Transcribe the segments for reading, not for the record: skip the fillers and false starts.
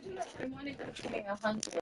I wanted to give me 100.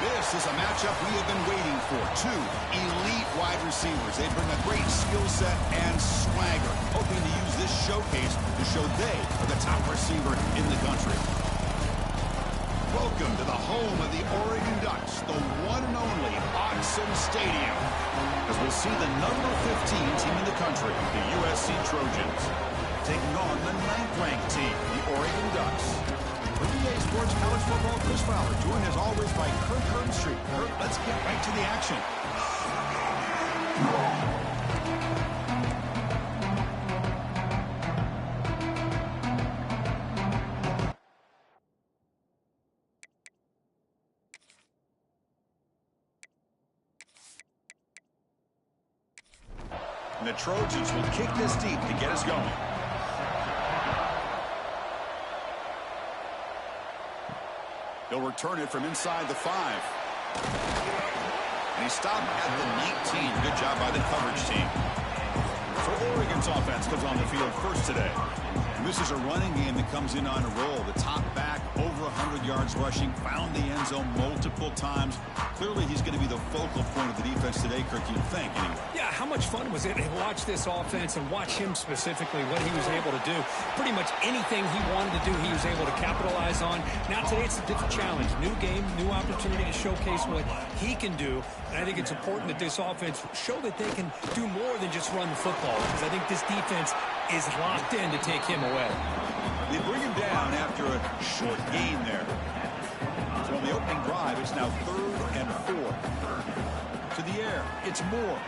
This is a matchup we have been waiting for. Two elite wide receivers. They bring a great skill set and swagger, hoping to use this showcase to show they are the top receiver in the country. Welcome to the home of the Oregon Ducks, the one and only Autzen Stadium, as we'll see the number 15 team in the country, the USC Trojans, taking on the 9th-ranked team, the Oregon Ducks. With EA Sports College Football, Chris Fowler, joined as always by Kirk Herbstreit. Kirk, let's get right to the action. And the Trojans will kick this deep to get us going. He'll return it from inside the 5. And he stopped at the 19. Good job by the coverage team. So Oregon's offense comes on the field first today. And this is a running game that comes in on a roll. The top back, over 100 yards rushing, found the end zone multiple times. Clearly, he's going to be the focal point of the defense today, Kirk, you'd think, anyway. Yeah, how much fun was it to watch this offense and watch him specifically, what he was able to do. Pretty much anything he wanted to do, he was able to capitalize on. Now, today, it's a different challenge. New game, new opportunity to showcase what he can do. And I think it's important that this offense show that they can do more than just run the football, because I think this defense is locked in to take him away. They bring him down after a short gain there. So on the opening drive, it's now 3rd and 4. To the air, it's Moore.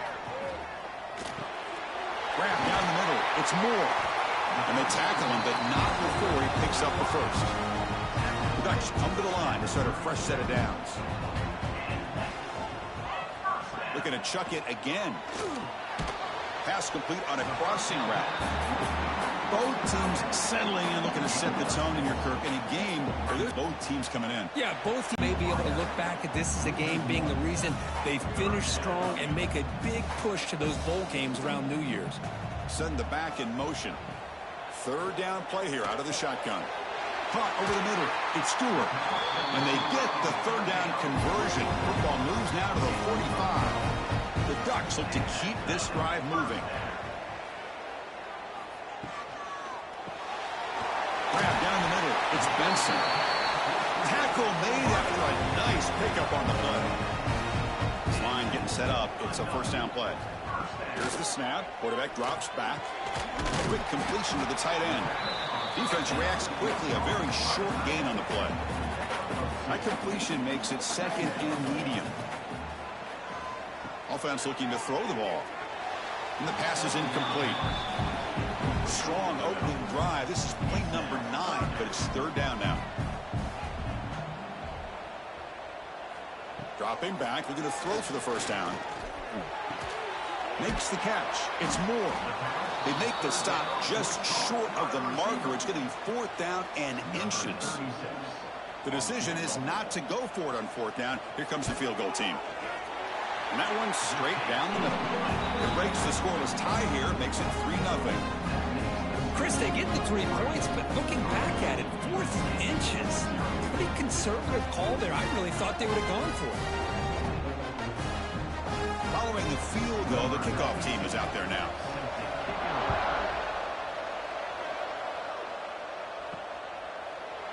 Grab down the middle, it's Moore. And they tackle him, but not before he picks up the first. The Ducks come to the line to start a fresh set of downs. Looking to chuck it again. Pass complete on a crossing route. Both teams settling in, looking to set the tone in your Kirk. In a game where there's both teams coming in. Yeah, both teams may be able to look back at this as a game being the reason they finish strong and make a big push to those bowl games around New Year's. Setting the back in motion. 3rd down play here out of the shotgun. Caught over the middle. It's Stewart. And they get the 3rd down conversion. Football moves now to the 45. The Ducks look to keep this drive moving. Grab down the middle. It's Benson. Tackle made after a nice pickup on the play. This line getting set up. It's a 1st down play. Here's the snap. Quarterback drops back. Quick completion to the tight end. Defense reacts quickly. A very short gain on the play. That completion makes it 2nd and medium. Offense looking to throw the ball. And the pass is incomplete. Strong opening drive. This is play number 9, but it's 3rd down now. Dropping back. We're going to throw for the 1st down. Makes the catch. It's Moore. They make the stop just short of the marker. It's going to be 4th down and inches. The decision is not to go for it on 4th down. Here comes the field goal team. And that one's straight down the middle. It breaks the scoreless tie here. Makes it 3-0. Chris, they get the 3 points, but looking back at it, 4th inches. Pretty conservative call there. I really thought they would have gone for it. Following the field goal, the kickoff team is out there now.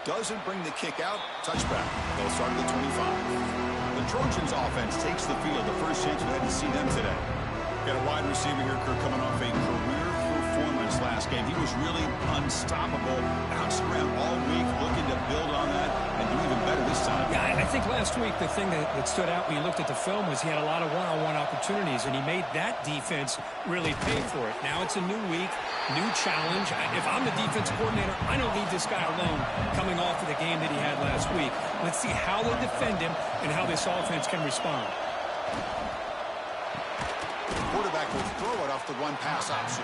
Doesn't bring the kick out. Touchback. They'll start at the 25. The Trojans offense takes the field. The first chance we had to see them today. Got a wide receiver here, Kirk, coming off a career performance last game. He was really unstoppable. Bounced around all week, looking to build on that and do even better this time. Yeah, I think last week the thing that stood out when you looked at the film was he had a lot of one-on-one opportunities, and he made that defense really pay for it. Now it's a new week, new challenge. If I'm the defense coordinator, I don't leave this guy alone coming off of the game that he had last week. Let's see how they defend him and how this offense can respond. Quarterback will throw it off the one-pass option.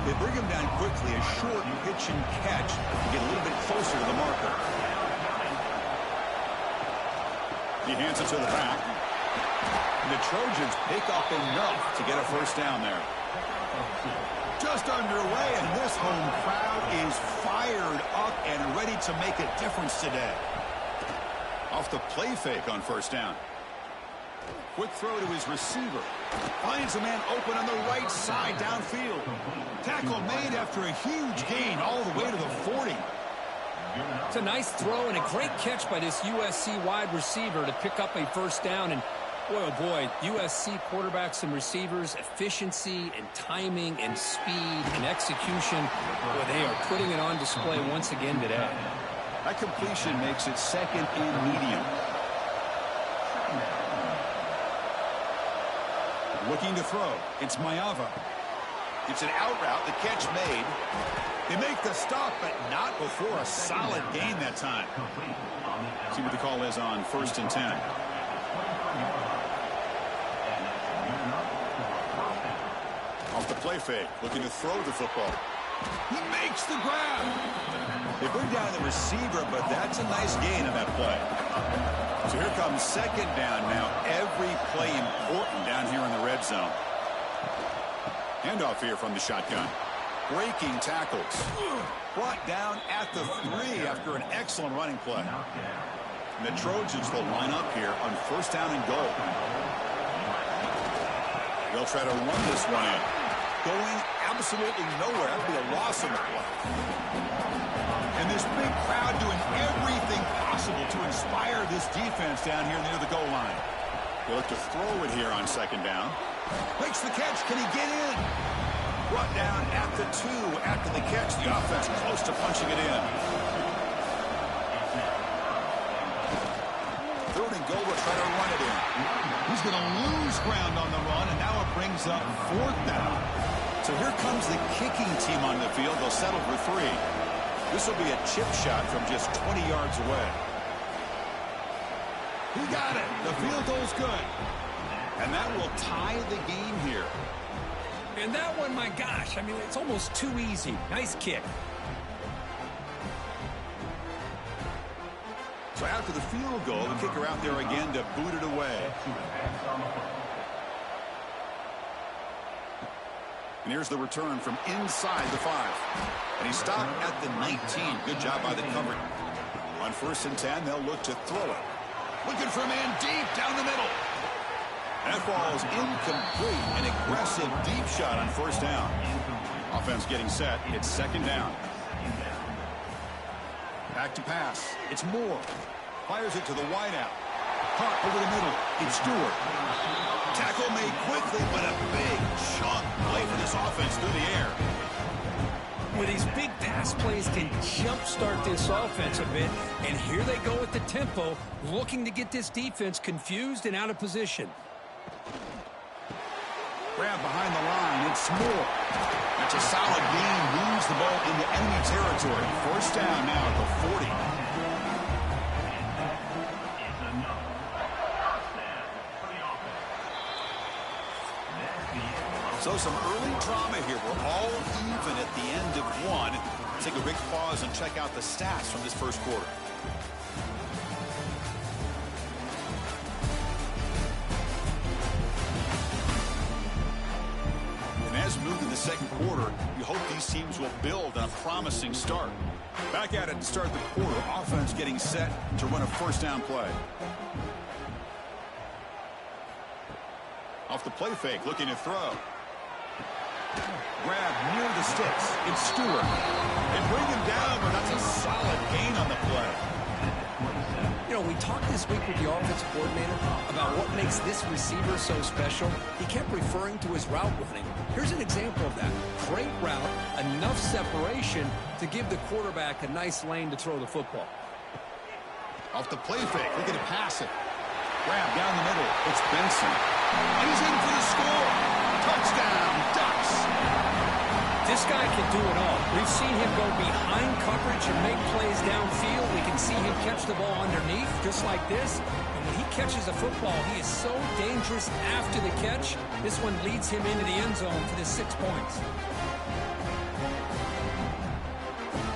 They bring him down quickly, a short pitch and catch to get a little bit closer to the marker. He hands it to the back. And the Trojans pick up enough to get a first down there. Just underway, and this home crowd is fired up and ready to make a difference today. Off the play fake on first down. Quick throw to his receiver. Finds a man open on the right side downfield. Tackle made after a huge gain all the way to the 40. It's a nice throw and a great catch by this USC wide receiver to pick up a first down. And boy, oh boy, USC quarterbacks and receivers, efficiency and timing and speed and execution. Boy, they are putting it on display once again today. That completion makes it second and medium. Looking to throw. It's Mayava. It's an out route. The catch made. They make the stop, but not before a solid gain that time. See what the call is on 1st and 10. Off the play fake. Looking to throw the football. He makes the grab. They bring down the receiver, but that's a nice gain on that play. So here comes second down now. Every play important down here in the red zone. Handoff here from the shotgun. Breaking tackles. Brought down at the 3 after an excellent running play. And the Trojans will line up here on first down and goal. They'll try to run this one in. Going absolutely nowhere. That would be a loss on the play. And this big crowd doing everything possible to inspire this defense down here near the goal line. They look to throw it here on second down. Makes the catch. Can he get in? Brought down at the 2 after the catch. The offense close to punching it in. Third and goal. We'll try to run it in. He's going to lose ground on the run, and now it brings up 4th down. So here comes the kicking team on the field. They'll settle for 3. This will be a chip shot from just 20 yards away. He got it. The field goal's good. And that will tie the game here. And that one, my gosh, I mean, it's almost too easy. Nice kick. So after the field goal, the kicker out there again to boot it away. And here's the return from inside the 5. And he stopped at the 19. Good job by the cover. On 1st and 10, they'll look to throw it. Looking for a man deep down the middle. That ball is incomplete. An aggressive deep shot on first down. Offense getting set. It's second down. Back to pass. It's Moore. Fires it to the wideout. Caught over the middle. It's Stewart. Tackle made quickly, but a big chunk play for this offense through the air. Well, these big pass plays can jumpstart this offense a bit, and here they go at the tempo, looking to get this defense confused and out of position. Grab behind the line. It's Moore. That's a solid gain. Moves the ball into enemy territory. First down now at the 40. So some early drama here. We're all even at the end of one. Take a quick pause and check out the stats from this first quarter. move in the second quarter, you hope these teams will build on a promising start. Back at it to start the quarter. Offense getting set to run a first down play. Off the play fake, looking to throw. Grab near the sticks. It's Stewart. They bring him down, but that's a solid gain on the play. You know, we talked this week with the offensive coordinator about what makes this receiver so special. He kept referring to his route running. Here's an example of that. Great route, enough separation to give the quarterback a nice lane to throw the football. Off the play fake, looking to pass it. Grab down the middle. It's Benson. And he's in for the score. Touchdown, Ducks. This guy can do it all. We've seen him go behind coverage and make plays downfield. We can see him catch the ball underneath, just like this. And when he catches a football, he is so dangerous after the catch. This one leads him into the end zone for the 6 points.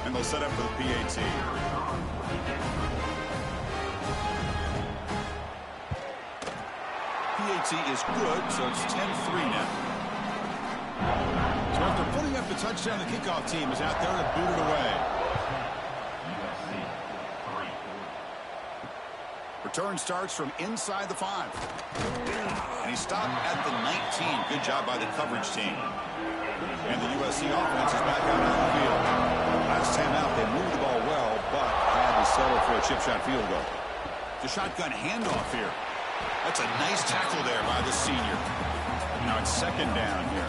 And they'll set up for the PAT. PAT is good, so it's 10-3 now. So after putting up the touchdown, the kickoff team is out there to boot it away. Return starts from inside the 5. And he stopped at the 19. Good job by the coverage team. And the USC offense is back out on the field. Last time out, they moved the ball well, but had to settle for a chip shot field goal. The shotgun handoff here. That's a nice tackle there by the senior. Now it's second down here.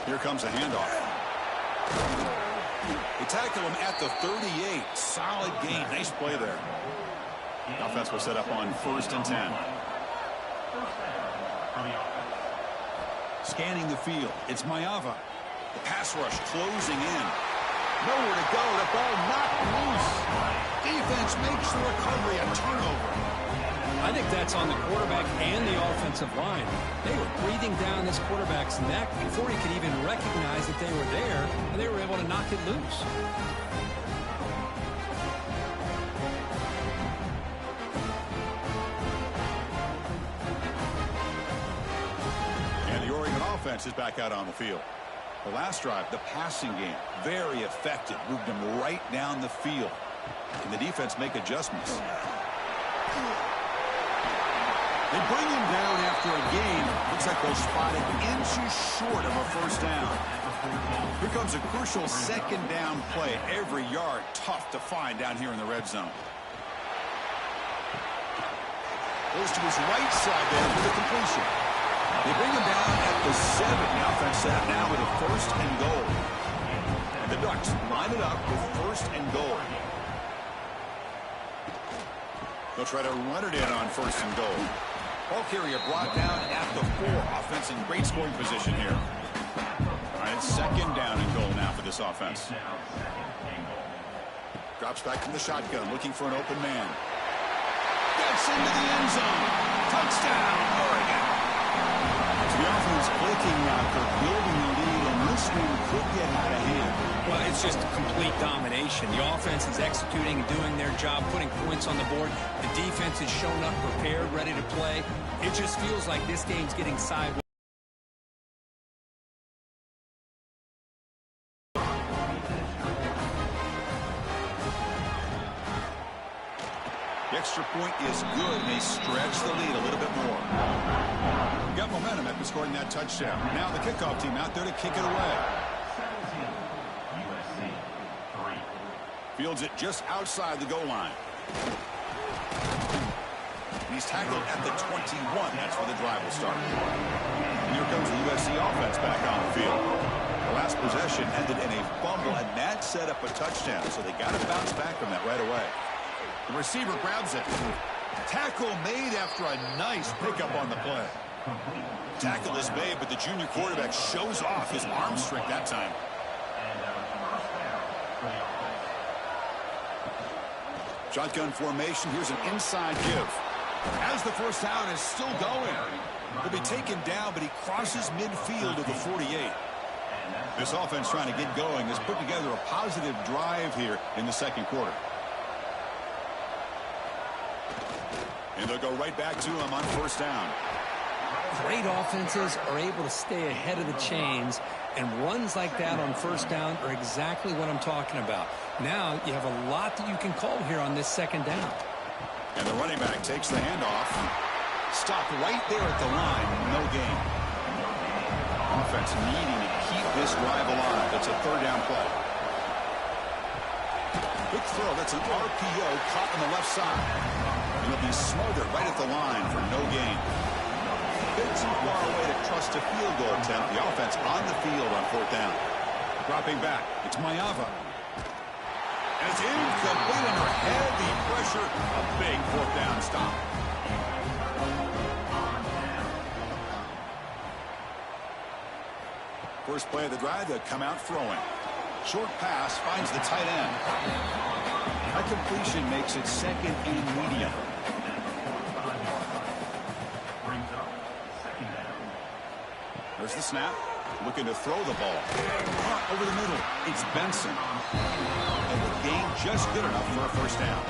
Here comes a handoff. They tackle him at the 38. Solid gain. Nice play there. The offense will set up on 1st and 10. Scanning the field. It's Mayava. The pass rush closing in. Nowhere to go. The ball knocked loose. Defense makes the recovery. A turnover. I think that's on the quarterback and the offensive line. They were breathing down this quarterback's neck before he could even recognize that they were there, and they were able to knock it loose. And the Oregon offense is back out on the field. The last drive, the passing game, very effective. Moved them right down the field. And the defense make adjustments. They bring him down after a gain. Looks like they'll spot it inches short of a first down. Here comes a crucial second down play. Every yard tough to find down here in the red zone. Goes to his right side there for the completion. They bring him down at the 7. The offense set up now with a 1st and goal. And the Ducks line it up with 1st and goal. They'll try to run it in on 1st and goal. Ball carrier brought down at the 4. Offense in great scoring position here. All right, it's second down and goal now for this offense. Drops back from the shotgun, looking for an open man. Gets into the end zone. Touchdown, Oregon. So the offense clicking after building the lead, and this one could get out of hand. Well, it's just complete domination. The offense is executing and doing their job, putting points on the board. The defense has shown up prepared, ready to play. It just feels like this game's getting sideways. The extra point is good, and they stretch the lead a little bit more. Got momentum after scoring that touchdown. Now the kickoff team out there to kick it away. Fields it just outside the goal line. And he's tackled at the 21. That's where the drive will start. And here comes the USC offense back on the field. The last possession ended in a fumble, and that set up a touchdown, so they got to bounce back from that right away. The receiver grabs it. Tackle made after a nice pickup on the play. Tackle is made, but the junior quarterback shows off his arm strength that time. Shotgun formation. Here's an inside give. As the first down is still going. He'll be taken down, but he crosses midfield to the 48. This offense trying to get going has put together a positive drive here in the second quarter. And they'll go right back to him on first down. Great offenses are able to stay ahead of the chains, and runs like that on first down are exactly what I'm talking about. Now you have a lot that you can call here on this second down. And the running back takes the handoff. Stopped right there at the line. No gain. Offense needing to keep this drive alive. It's a third down play. Quick throw. That's an RPO caught on the left side. It'll be smothered right at the line for no gain. Bit too far away to trust a field goal attempt. The offense on the field on fourth down. Dropping back. It's Mayava. And it's incomplete under heavy pressure. A big fourth down stop. First play of the drive, they'll come out throwing. Short pass finds the tight end. That completion makes it second and medium. There's the snap. Looking to throw the ball. Over the middle. It's Benson. And the gain just good enough for a first down.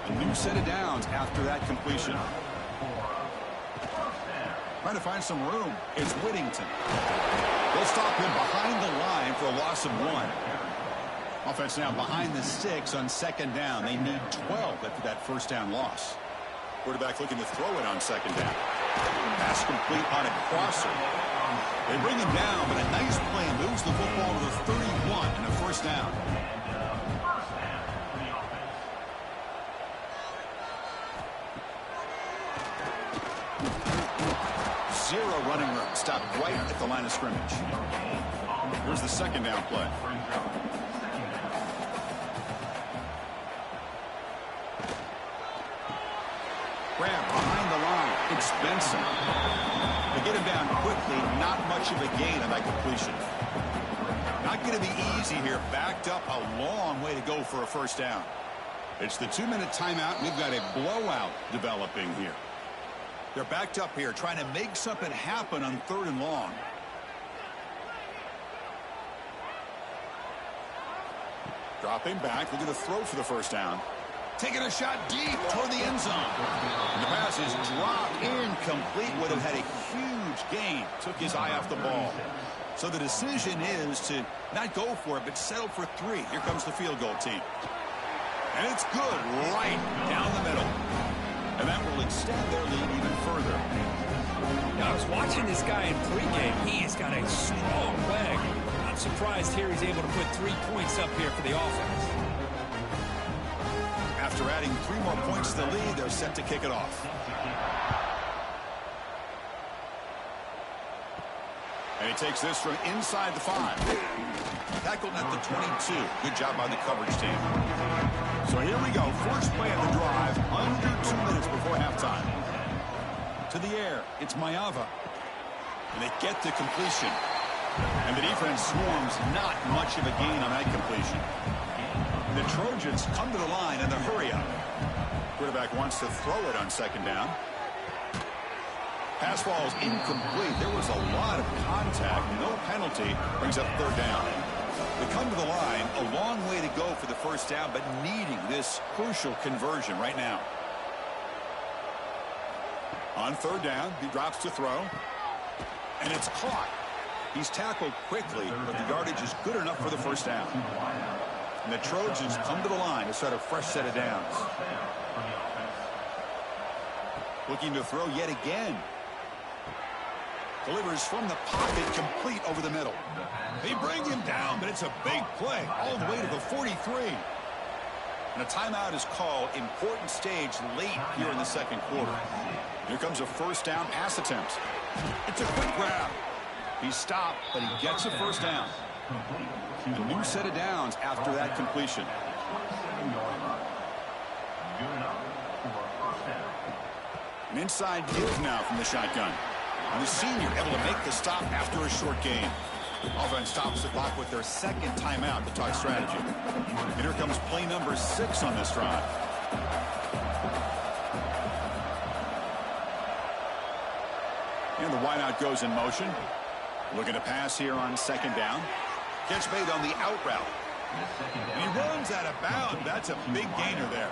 A new set of downs after that completion. Trying to find some room. It's Whittington. They'll stop him behind the line for a loss of 1. Offense now behind the 6 on second down. They need 12 after that first down loss. Quarterback looking to throw it on second down. Pass complete on a crosser. They bring him down, but a nice play moves the football to the 31 and a first down. Zero running room. Stopped right at the line of scrimmage. Here's the second down play. Grab behind the line. It's Benson. They get him down quickly. Not much of a gain on that completion. Not going to be easy here. Backed up a long way to go for a first down. It's the 2-minute timeout. We've got a blowout developing here. They're backed up here trying to make something happen on third and long. Dropping back, looking to throw for the first down. Taking a shot deep toward the end zone. And the pass is dropped incomplete. Would have had a huge gain. Took his eye off the ball. So the decision is to not go for it, but settle for 3. Here comes the field goal team. And it's good right down the middle. And that will extend their lead even further. Now, I was watching this guy in pregame. He has got a strong leg. Not surprised here he's able to put 3 points up here for the offense. After adding 3 more points to the lead, they're set to kick it off. And he takes this from inside the 5. Tackled at the 22. Good job by the coverage team. So here we go. First play of the drive. Under 2 minutes before halftime. To the air. It's Mayava. And they get the completion. And the defense swarms. Not much of a gain on that completion. The Trojans come to the line in the hurry-up. Quarterback wants to throw it on second down. Pass falls incomplete. There was a lot of contact. No penalty. Brings up third down. They come to the line. A long way to go for the first down, but needing this crucial conversion right now. On third down, he drops to throw. And it's caught. He's tackled quickly, but the yardage is good enough for the first down. And the Trojans come to the line to start a fresh set of downs. Looking to throw yet again. Delivers from the pocket, complete over the middle. They bring him down, but it's a big play all the way to the 43. And a timeout is called. Important stage late here in the second quarter. Here comes a first down pass attempt. It's a quick grab. He's stopped, but he gets a first down. A new set of downs after that completion. An inside give now from the shotgun. And the senior able to make the stop after a short gain. Offense stops the clock with their second timeout to talk strategy. And here comes play number 6 on this drive. And the wideout goes in motion. Looking to pass here on second down. Catch made on the out route. And he runs out of bounds. That's a big gainer there.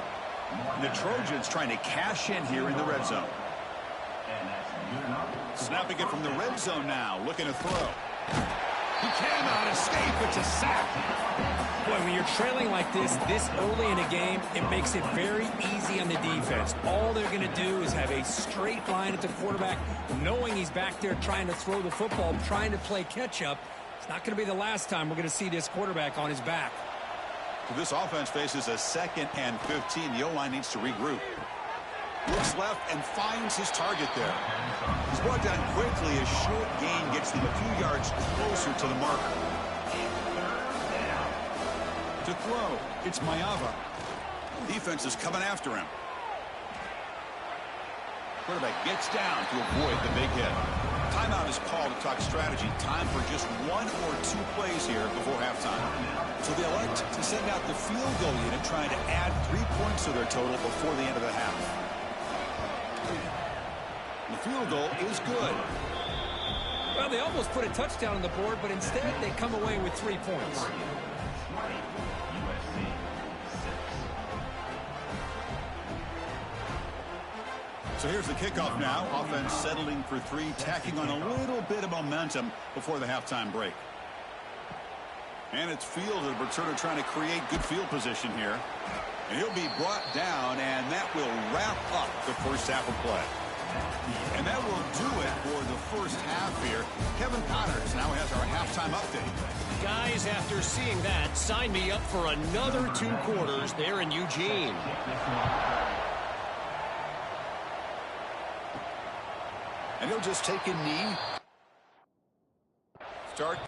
And the Trojans trying to cash in here in the red zone. Snapping it from the red zone now, looking to throw. He cannot escape. It's a sack. Boy, when you're trailing like this early in a game, it makes it very easy on the defense. All they're going to do is have a straight line at the quarterback, knowing he's back there trying to throw the football, trying to play catch-up. It's not going to be the last time we're going to see this quarterback on his back. This offense faces a 2nd and 15. The O-line needs to regroup. Looks left and finds his target there. He's brought down quickly. A short gain gets them a few yards closer to the marker. To throw, it's Mayava. Defense is coming after him. Quarterback gets down to avoid the big hit. Timeout is called to talk strategy. Time for just 1 or 2 plays here before halftime. So they elect to send out the field goal unit, trying to add 3 points to their total before the end of the half. The field goal is good. Well, they almost put a touchdown on the board, but instead they come away with 3 points. So here's the kickoff now. Offense settling for 3, tacking on a little bit of momentum before the halftime break. And it's fielded. Returner trying to create good field position here. And he'll be brought down, and that will wrap up the first half of play. And that will do it for the first half here. Kevin Connors now has our halftime update. Guys, after seeing that, sign me up for another 2 quarters there in Eugene. And he'll just take a knee. Start.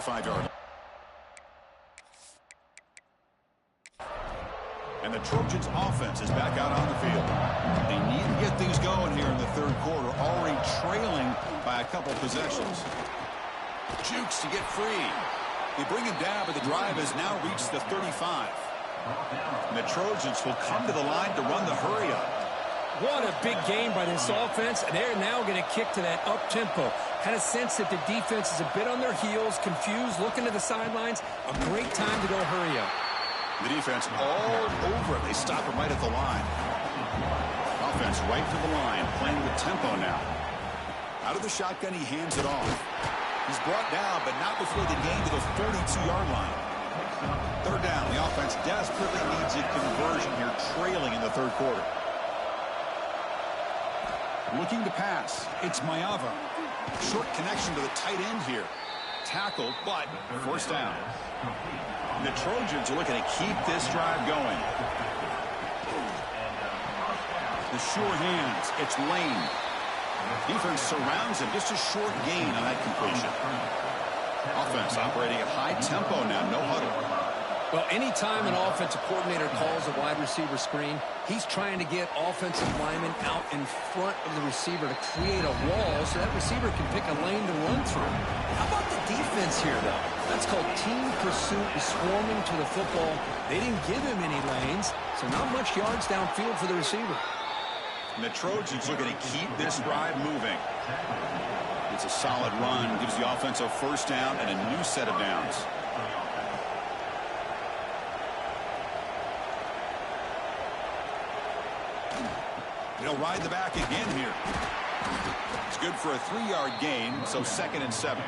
25-yard line. And the Trojans' offense is back out on the field. They need to get things going here in the third quarter, already trailing by a couple possessions. Jukes to get free. They bring him down, but the drive has now reached the 35. And the Trojans will come to the line to run the hurry-up. What a big game by this offense, and they're now going to kick to that up-tempo. Kind of sense that the defense is a bit on their heels, confused, looking to the sidelines. A great time to go hurry up. The defense all over it. They stop him right at the line. Offense right to the line, playing with tempo now. Out of the shotgun, he hands it off. He's brought down, but not before they gain to the 42-yard line. Third down. The offense desperately needs a conversion here, trailing in the third quarter. Looking to pass. It's Mayava. Short connection to the tight end here. Tackled, but forced down. And the Trojans are looking to keep this drive going. The sure hands. It's Lane. Defense surrounds him. Just a short gain on that completion. Offense operating at high tempo now. No huddle. Well, anytime an offensive coordinator calls a wide receiver screen, he's trying to get offensive linemen out in front of the receiver to create a wall so that receiver can pick a lane to run through. How about the defense here, though? That's called team pursuit and swarming to the football. They didn't give him any lanes, so not much yards downfield for the receiver. And the Trojans looking to keep this drive moving. It's a solid run, gives the offense a first down and a new set of downs. He'll ride the back again here. It's good for a 3-yard gain, so 2nd and 7.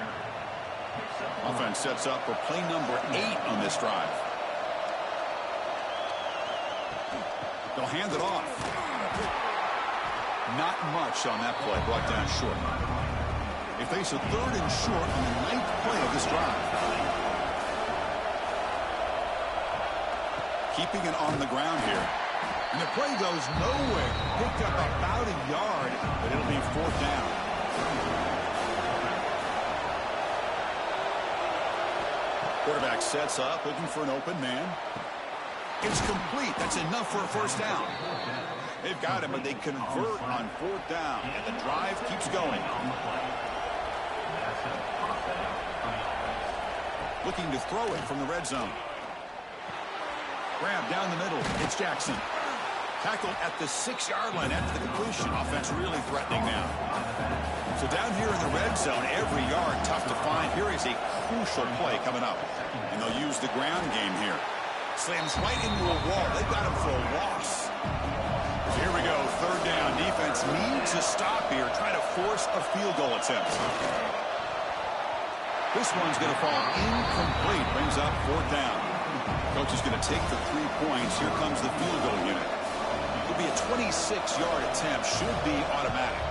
Offense sets up for play number 8 on this drive. They'll hand it off. Not much on that play, brought down short. They face a 3rd and short on the 9th play of this drive. Keeping it on the ground here. And the play goes nowhere. Picked up about a yard, but it'll be 4th down. Quarterback sets up, looking for an open man. It's complete. That's enough for a first down. They've got him, but they convert on 4th down, and the drive keeps going. Looking to throw it from the red zone. Grab down the middle. It's Jackson. Tackled at the 6-yard line after the completion. Offense really threatening now. So down here in the red zone, every yard tough to find. Here is a crucial play coming up. And they'll use the ground game here. Slams right into a wall. They've got him for a loss. So here we go. 3rd down. Defense needs a stop here. Trying to force a field goal attempt. This one's going to fall incomplete. Brings up 4th down. Coach is going to take the 3 points. Here comes the field goal unit. It'll be a 26-yard attempt. Should be automatic.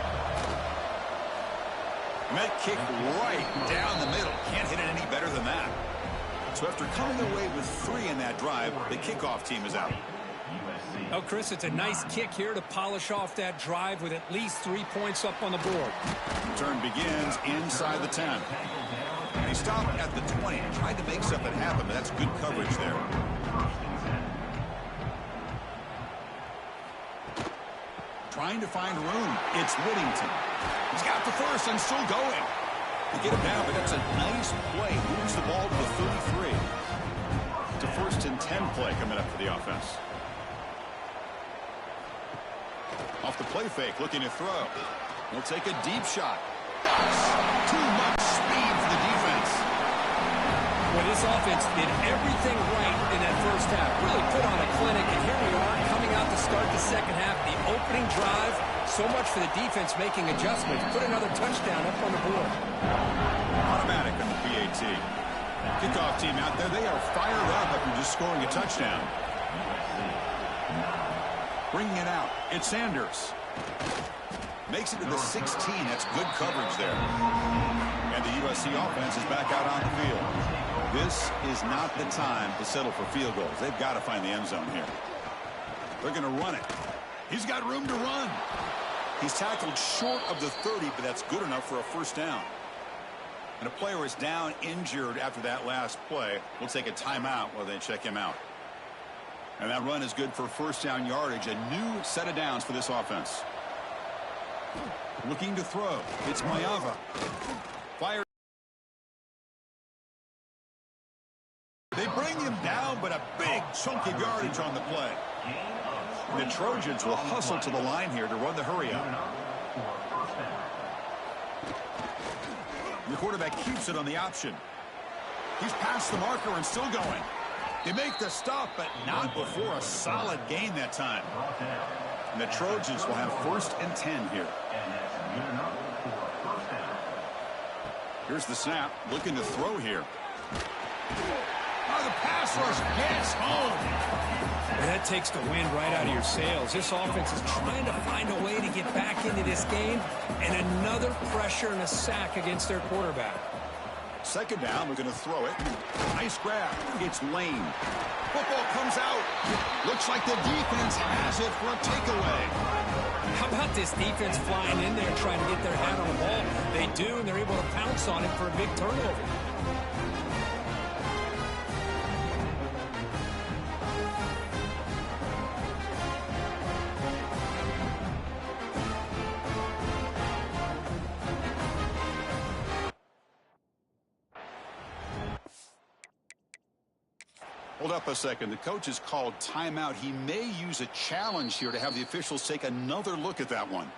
And that kick right down the middle. Can't hit it any better than that. So after coming away with 3 in that drive, the kickoff team is out. Oh, Chris, it's a nice kick here to polish off that drive with at least 3 points up on the board. Return begins inside the 10. And he stopped at the 20. Tried to make something happen, but that's good coverage there. Trying to find room. It's Whittington. He's got the first and still going. To get him down, but that's a nice play. Moves the ball to the 33. It's a 1st and 10 play coming up for the offense. Off the play fake, looking to throw. He'll take a deep shot. Too much speed for the defense. Well, this offense did everything right in that first half. Really put on a clinic, and here we are coming out to start the second half. The opening drive, so much for the defense making adjustments. Put another touchdown up on the board. Automatic on the PAT. Kickoff team out there, they are fired up after just scoring a touchdown. Bringing it out, it's Sanders. Makes it to the 16. That's good coverage there. And the USC offense is back out on the field. This is not the time to settle for field goals. They've got to find the end zone here. They're going to run it. He's got room to run. He's tackled short of the 30, but that's good enough for a first down. And a player is down injured after that last play. We'll take a timeout while they check him out. And that run is good for first down yardage. A new set of downs for this offense. Looking to throw. It's Mayava. Fire. They bring him down, but a big chunk of yardage on the play. The Trojans will hustle to the line here to run the hurry up. The quarterback keeps it on the option. He's past the marker and still going. They make the stop, but not before a solid gain that time. And the Trojans will have 1st and 10 here. Here's the snap. Looking to throw here. Oh, the pass rush gets home. That takes the wind right out of your sails. This offense is trying to find a way to get back into this game, and another pressure and a sack against their quarterback. 2nd down, we're going to throw it. Nice grab. It's Lane. Football comes out. Looks like the defense has it for a takeaway. How about this defense flying in there trying to get their hat on the ball? They do, and they're able to pounce on it for a big turnover. Hold up a second. The coach has called timeout. He may use a challenge here to have the officials take another look at that one.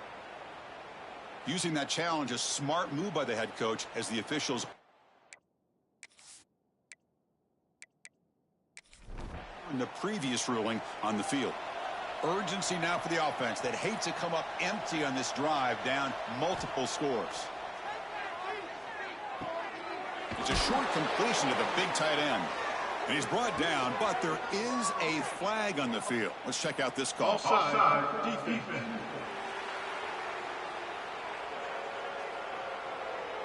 Using that challenge, a smart move by the head coach as the officials in the previous ruling on the field. Urgency now for the offense that hate to come up empty on this drive, down multiple scores. It's a short completion to the big tight end. And he's brought down, but there is a flag on the field. Let's check out this call. Offside, defense.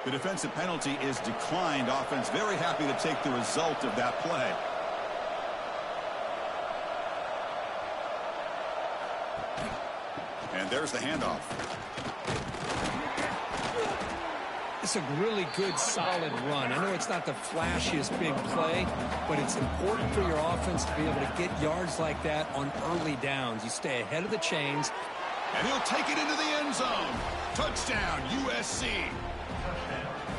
The defensive penalty is declined. Offense very happy to take the result of that play. And there's the handoff. It's a really good, solid run. I know it's not the flashiest big play, but it's important for your offense to be able to get yards like that on early downs. You stay ahead of the chains. And he'll take it into the end zone. Touchdown, USC.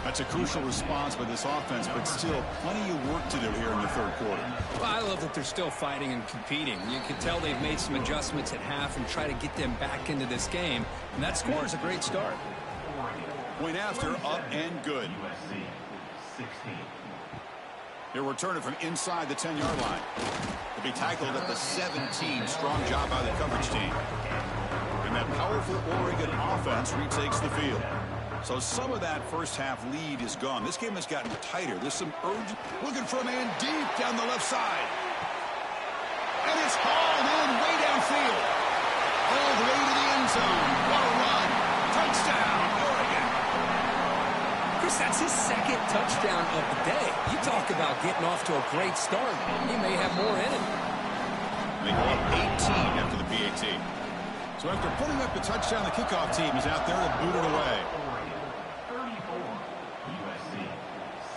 That's a crucial response by this offense, but still plenty of work to do here in the 3rd quarter. Well, I love that they're still fighting and competing. You can tell they've made some adjustments at half and try to get them back into this game. And that score is a great start. Point after, up and good. He'll return it from inside the 10-yard line. He'll be tackled at the 17. Strong job by the coverage team. And that powerful Oregon offense retakes the field. So some of that first half lead is gone. This game has gotten tighter. There's some urge. Looking for a man deep down the left side. And it's hauled in way downfield. All the way to the end zone. What a run. Touchdown, Oregon. Chris, that's his 2nd touchdown of the day. You talk about getting off to a great start. He may have more in it. They go up 18 after the PAT. So after putting up the touchdown, the kickoff team is out there to boot it away.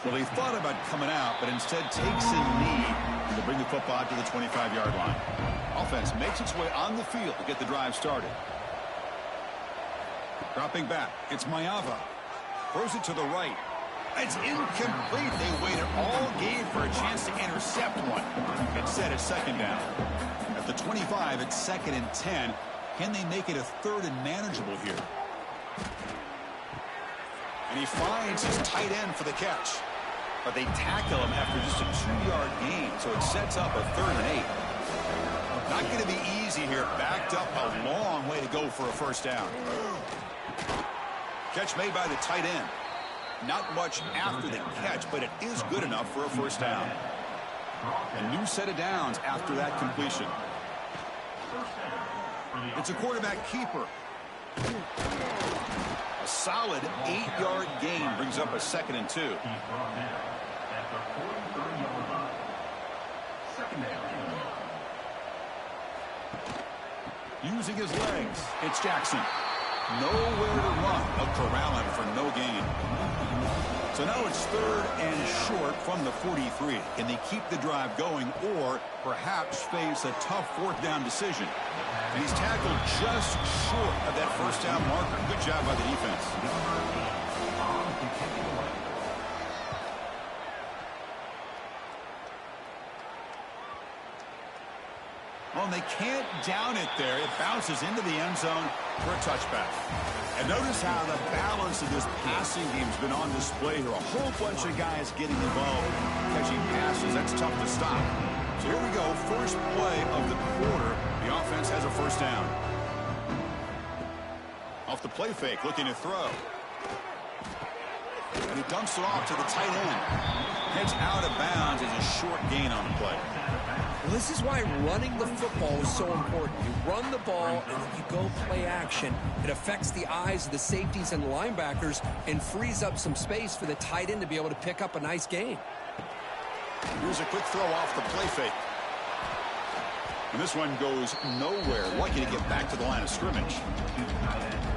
Well, he thought about coming out, but instead takes a knee to bring the football to the 25-yard line. Offense makes its way on the field to get the drive started. Dropping back, it's Mayava. Throws it to the right. It's incomplete. They waited all game for a chance to intercept one. Instead, it's 2nd down. At the 25, it's 2nd and 10. Can they make it a 3rd and manageable here? And he finds his tight end for the catch. But they tackle him after just a 2-yard gain, so it sets up a 3rd and 8. Not going to be easy here. Backed up a long way to go for a first down. Catch made by the tight end. Not much after the catch, but it is good enough for a first down. A new set of downs after that completion. It's a quarterback keeper. A solid 8-yard gain brings up a 2nd and 2. Using his legs, it's Jackson. Nowhere to run. They'll corral him for no gain. So now it's 3rd and short from the 43. Can they keep the drive going or perhaps face a tough 4th down decision? And he's tackled just short of that 1st down marker. Good job by the defense. Well, and they can't down it there. It bounces into the end zone for a touchback. And notice how the balance of this passing game has been on display here. A whole bunch of guys getting involved, catching passes. That's tough to stop. So here we go. First play of the quarter. The offense has a 1st down. Off the play fake, looking to throw. And he dumps it off to the tight end. Heads out of bounds as a short gain on the play. Well, this is why running the football is so important. You run the ball, and then you go play action. It affects the eyes of the safeties and the linebackers and frees up some space for the tight end to be able to pick up a nice gain. Here's a quick throw off the play fake. And this one goes nowhere. Lucky to get back to the line of scrimmage.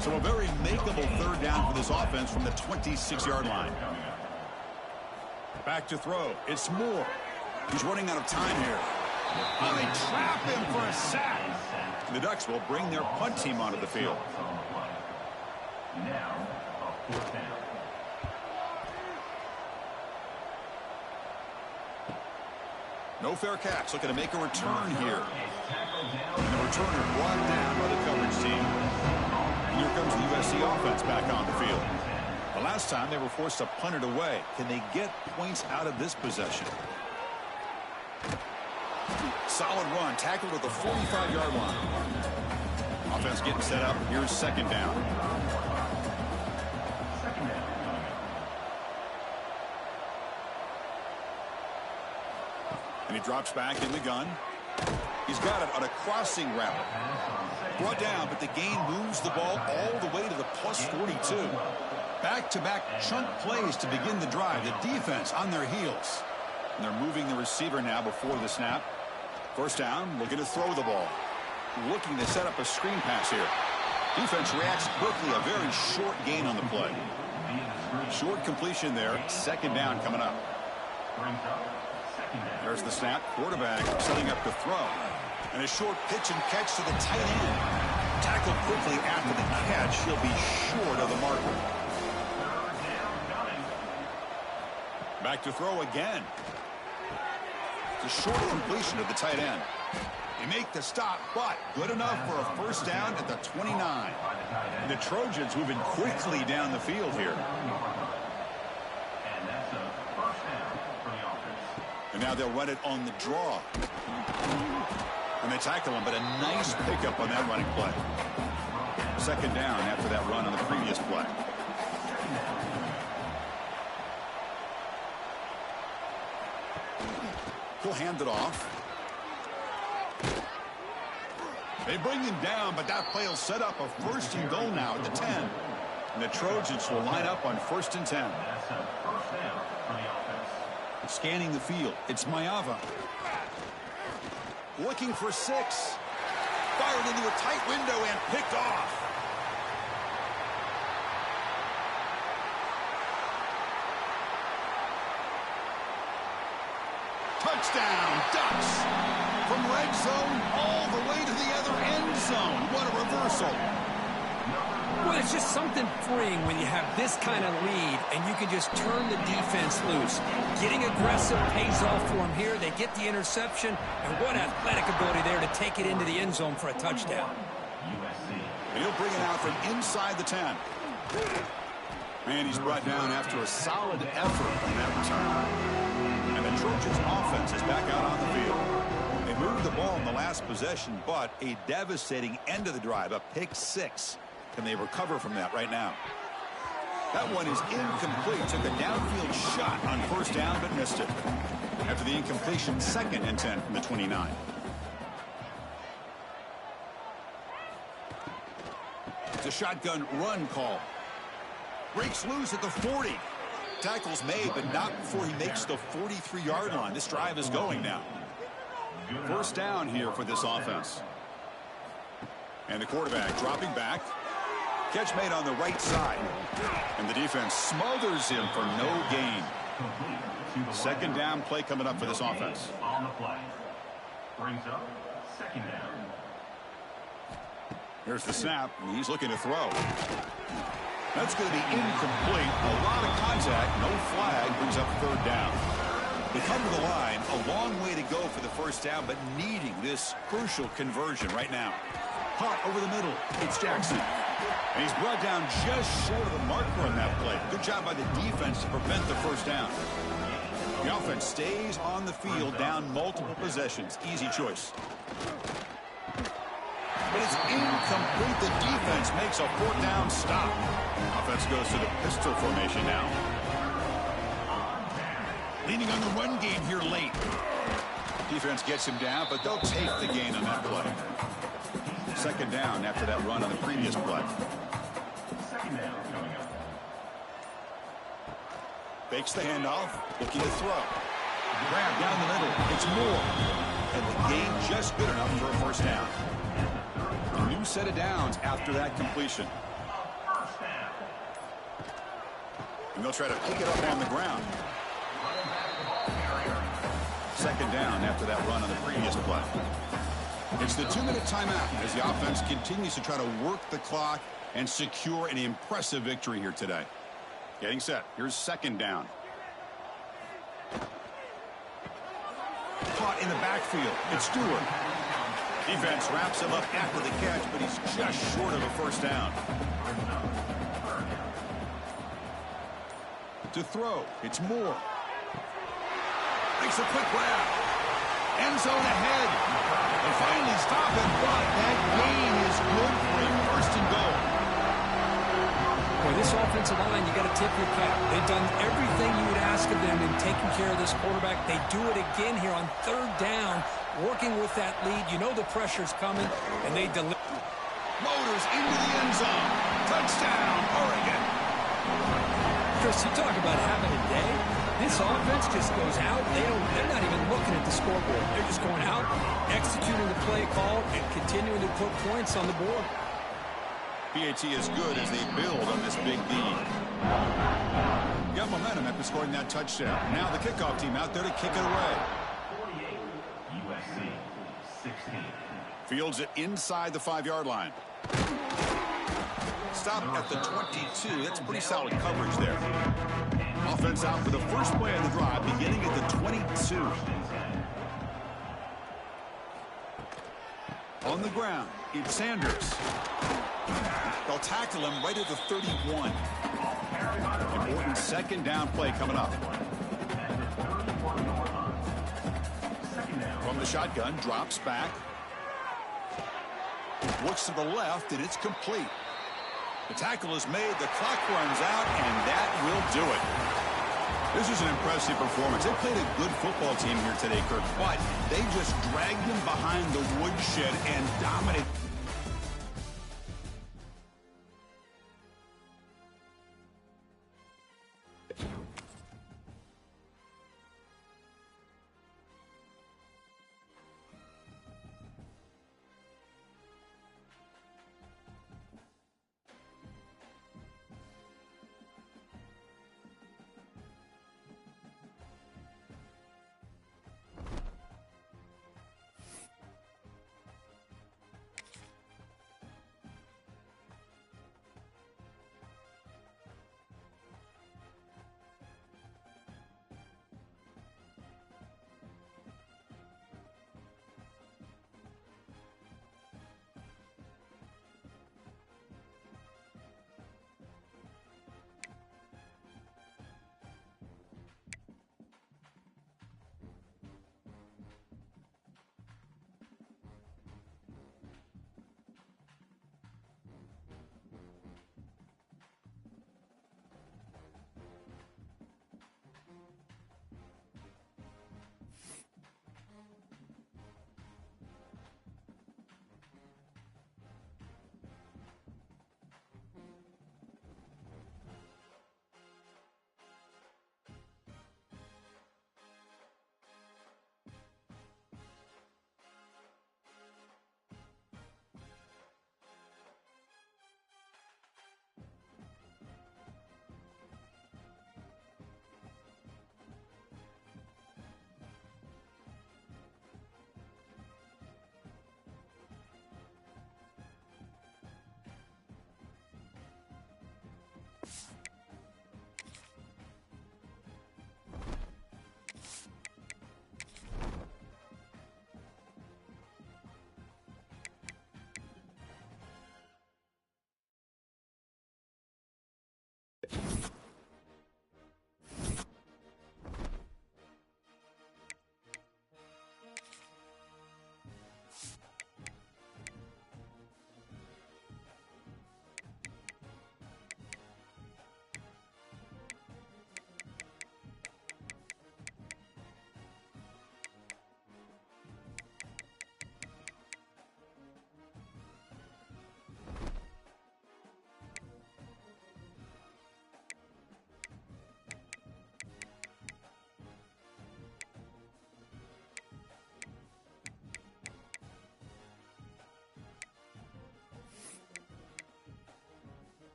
So a very makeable 3rd down for this offense from the 26-yard line. Back to throw. It's Moore. He's running out of time here. Oh, they trap him for a sack. The Ducks will bring their punt team onto the field. No fair catch. Looking to make a return here. And the returner brought down by the coverage team. And here comes the USC offense back on the field. The last time they were forced to punt it away. Can they get points out of this possession? Solid run, tackled at the 45-yard line. Offense getting set up. Here's 2nd down. And he drops back in the gun. He's got it on a crossing route. Brought down, but the gain moves the ball all the way to the plus 42. Back-to-back chunk plays to begin the drive. The defense on their heels. And they're moving the receiver now before the snap. 1st down, looking to throw the ball. Looking to set up a screen pass here. Defense reacts quickly, a very short gain on the play. Short completion there, 2nd down coming up. There's the snap, quarterback setting up to throw. And a short pitch and catch to the tight end. Tackled quickly after the catch, he'll be short of the marker. Back to throw again. It's a short completion of the tight end. They make the stop, but good enough for a 1st down at the 29. And the Trojans moving quickly down the field here. And now they'll run it on the draw. And they tackle him, but a nice pickup on that running play. 2nd down after that run on the previous play. He'll hand it off. They bring him down, but that play will set up a 1st and goal now at the 10. And the Trojans will line up on 1st and 10. Scanning the field. It's Mayava. Looking for 6. Fired into a tight window and picked off. Touchdown, Ducks. From red zone all the way to the other end zone. What a reversal. Well, it's just something freeing when you have this kind of lead and you can just turn the defense loose. Getting aggressive pays off for them here. They get the interception, and what athletic ability there to take it into the end zone for a touchdown. And he'll bring it out from inside the 10. And he's brought down after a solid effort on that return. And the Trojans offense is back out on the field. They moved the ball in the last possession, but a devastating end of the drive, a pick 6. Can they recover from that right now? That one is incomplete. Took a downfield shot on 1st down, but missed it. After the incompletion, 2nd and 10 from the 29. It's a shotgun run call. Breaks loose at the 40. Tackle's made, but not before he makes the 43-yard line. This drive is going now. 1st down here for this offense. And the quarterback dropping back. Catch made on the right side. And the defense smothers him for no gain. Second down play coming up for this offense. On the play. Brings up second down. Here's the snap, and he's looking to throw. That's going to be incomplete. A lot of contact, no flag, brings up third down. They come to the line, a long way to go for the first down, but needing this crucial conversion right now. Hot over the middle, it's Jackson. And he's brought down just short of the marker on that play. Good job by the defense to prevent the first down. The offense stays on the field, down multiple possessions. Easy choice. But it's incomplete. The defense makes a fourth down stop. Offense goes to the pistol formation now. Leaning on the run game here late. Defense gets him down, but they'll take the gain on that play. Second down after that run on the previous play. Second down coming up. Fakes the handoff, looking to throw. Grab down the middle. It's Moore. And the gain just good enough for a first down. A new set of downs after that completion. First down. And they'll try to pick it up on the ground. Second down after that run on the previous play. It's the 2-minute timeout as the offense continues to try to work the clock and secure an impressive victory here today. Getting set. Here's second down. Caught in the backfield. It's Stewart. Defense wraps him up after the catch, but he's just short of a first down. To throw, it's Moore. Makes a quick grab. End zone ahead. They finally stop it, but that gain is good for a first and goal. Boy, this offensive line, you got to tip your cap. They've done everything you would ask of them in taking care of this quarterback. They do it again here on third down, working with that lead. You know the pressure's coming, and they deliver. Motors into the end zone. Touchdown, Oregon. Chris, you talk about having a day. This offense just goes out. They're not even looking at the scoreboard. They're just going out, executing the play call, and continuing to put points on the board. PAT is good as they build on this big lead. Got momentum after scoring that touchdown. Now the kickoff team out there to kick it away. 48, USC 16. Fields it inside the 5-yard line. Stop at the 22. That's pretty solid coverage there. Offense out for the first play of the drive, beginning at the 22. On the ground, it's Sanders. They'll tackle him right at the 31. Important second down play coming up. From the shotgun, drops back. Looks to the left, and it's complete. The tackle is made, the clock runs out, and that will do it. This is an impressive performance. They played a good football team here today, Kirk, but they just dragged them behind the woodshed and dominated.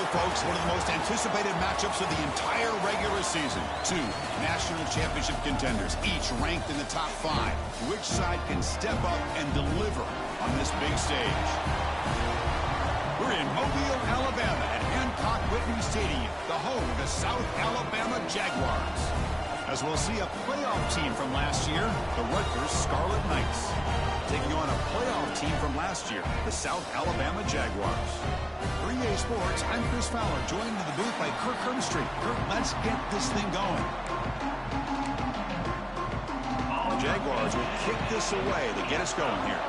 folks, one of the most anticipated matchups of the entire regular season. Two national championship contenders, each ranked in the top 5. Which side can step up and deliver on this big stage? We're in Mobile, Alabama at Hancock-Whitney Stadium, the home of the South Alabama Jaguars. As we'll see a playoff team from last year, the Rutgers Scarlet Knights, taking on a playoff team from last year, the South Alabama Jaguars. For EA Sports, I'm Chris Fowler, joined in the booth by Kirk Herbstreit. Kirk, let's get this thing going. The Jaguars will kick this away to get us going here.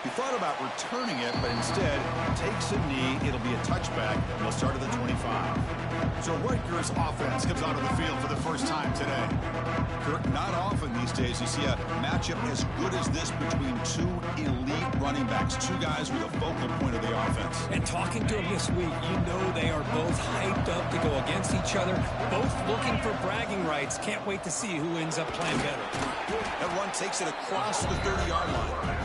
He thought about returning it, but instead takes a knee. It'll be a touchback, and we'll start at the 25. So Rutgers offense comes onto the field for the first time today. Kirk, not often these days you see a matchup as good as this between two elite running backs, two guys with a focal point of the offense. And talking to them this week, you know they are both hyped up to go against each other, both looking for bragging rights. Can't wait to see who ends up playing better. That run takes it across the 30-yard line.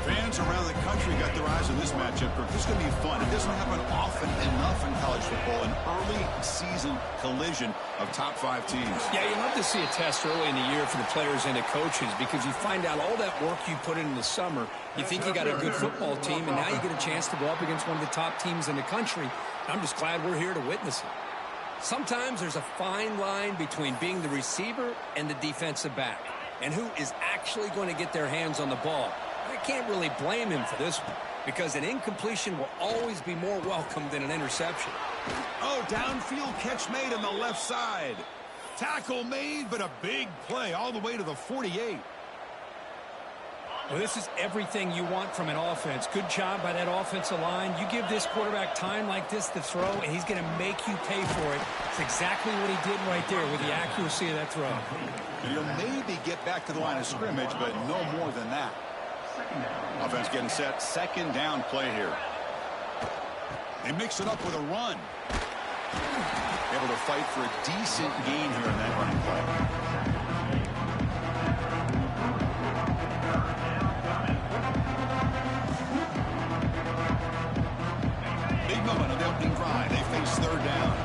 Fans around the country got their eyes on this matchup. This is going to be fun. It doesn't happen often enough in college football, an early season collision of top 5 teams. Yeah, you love to see a test early in the year for the players and the coaches because you find out all that work you put in the summer. You think you got a good football team, and now you get a chance to go up against one of the top teams in the country. I'm just glad we're here to witness it. Sometimes there's a fine line between being the receiver and the defensive back, and who is actually going to get their hands on the ball. I can't really blame him for this one because an incompletion will always be more welcome than an interception. Oh, downfield catch made on the left side. Tackle made, but a big play all the way to the 48. Well, this is everything you want from an offense. Good job by that offensive line. You give this quarterback time like this to throw, and he's going to make you pay for it. It's exactly what he did right there with the accuracy of that throw. And he'll maybe get back to the line of scrimmage, but no more than that. Offense getting set. Second down play here. They mix it up with a run. Able to fight for a decent gain here in that running play. Big moment of the opening drive. They face third down.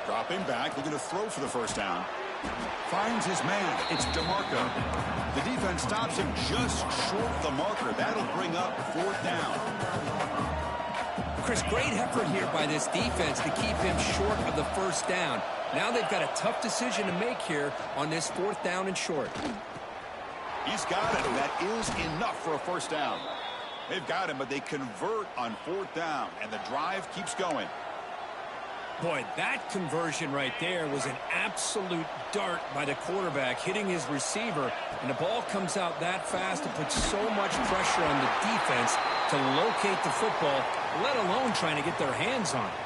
Dropping back, looking to throw for the first down. Finds his man. It's DeMarco. The defense stops him just short of the marker. That'll bring up fourth down. Chris, great effort here by this defense to keep him short of the first down. Now they've got a tough decision to make here on this fourth down and short. He's got it. That is enough for a first down. They've got him, but they convert on fourth down, and the drive keeps going. Boy, that conversion right there was an absolute dart by the quarterback, hitting his receiver, and the ball comes out that fast to put so much pressure on the defense to locate the football, let alone trying to get their hands on it.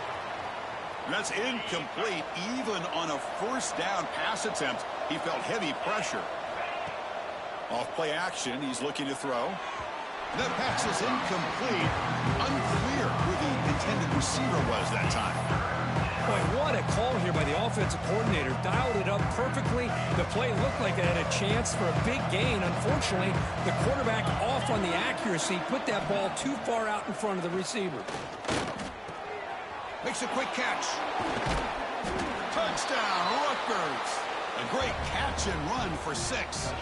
That's incomplete. Even on a first down pass attempt, he felt heavy pressure. Off play action, he's looking to throw. That pass is incomplete. Unclear who the intended receiver was that time. Boy, what a call here by the offensive coordinator. Dialed it up perfectly. The play looked like it had a chance for a big gain. Unfortunately, the quarterback off on the accuracy, put that ball too far out in front of the receiver. Makes a quick catch. Touchdown, Rutgers. A great catch and run for 6.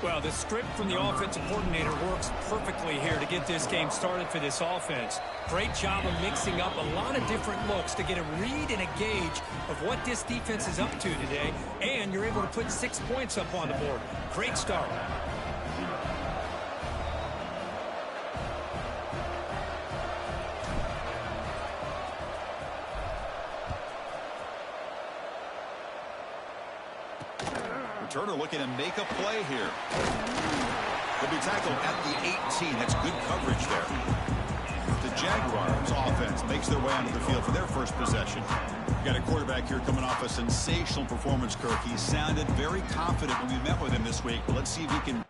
Well, the script from the offensive coordinator works perfectly here to get this game started for this offense. Great job of mixing up a lot of different looks to get a read and a gauge of what this defense is up to today, and you're able to put 6 points up on the board. Great start. Turner looking to make a play here. He'll be tackled at the 18. That's good coverage there. The Jaguars offense makes their way onto the field for their first possession. We've got a quarterback here coming off a sensational performance, Kirk. He sounded very confident when we met with him this week. But let's see if he can...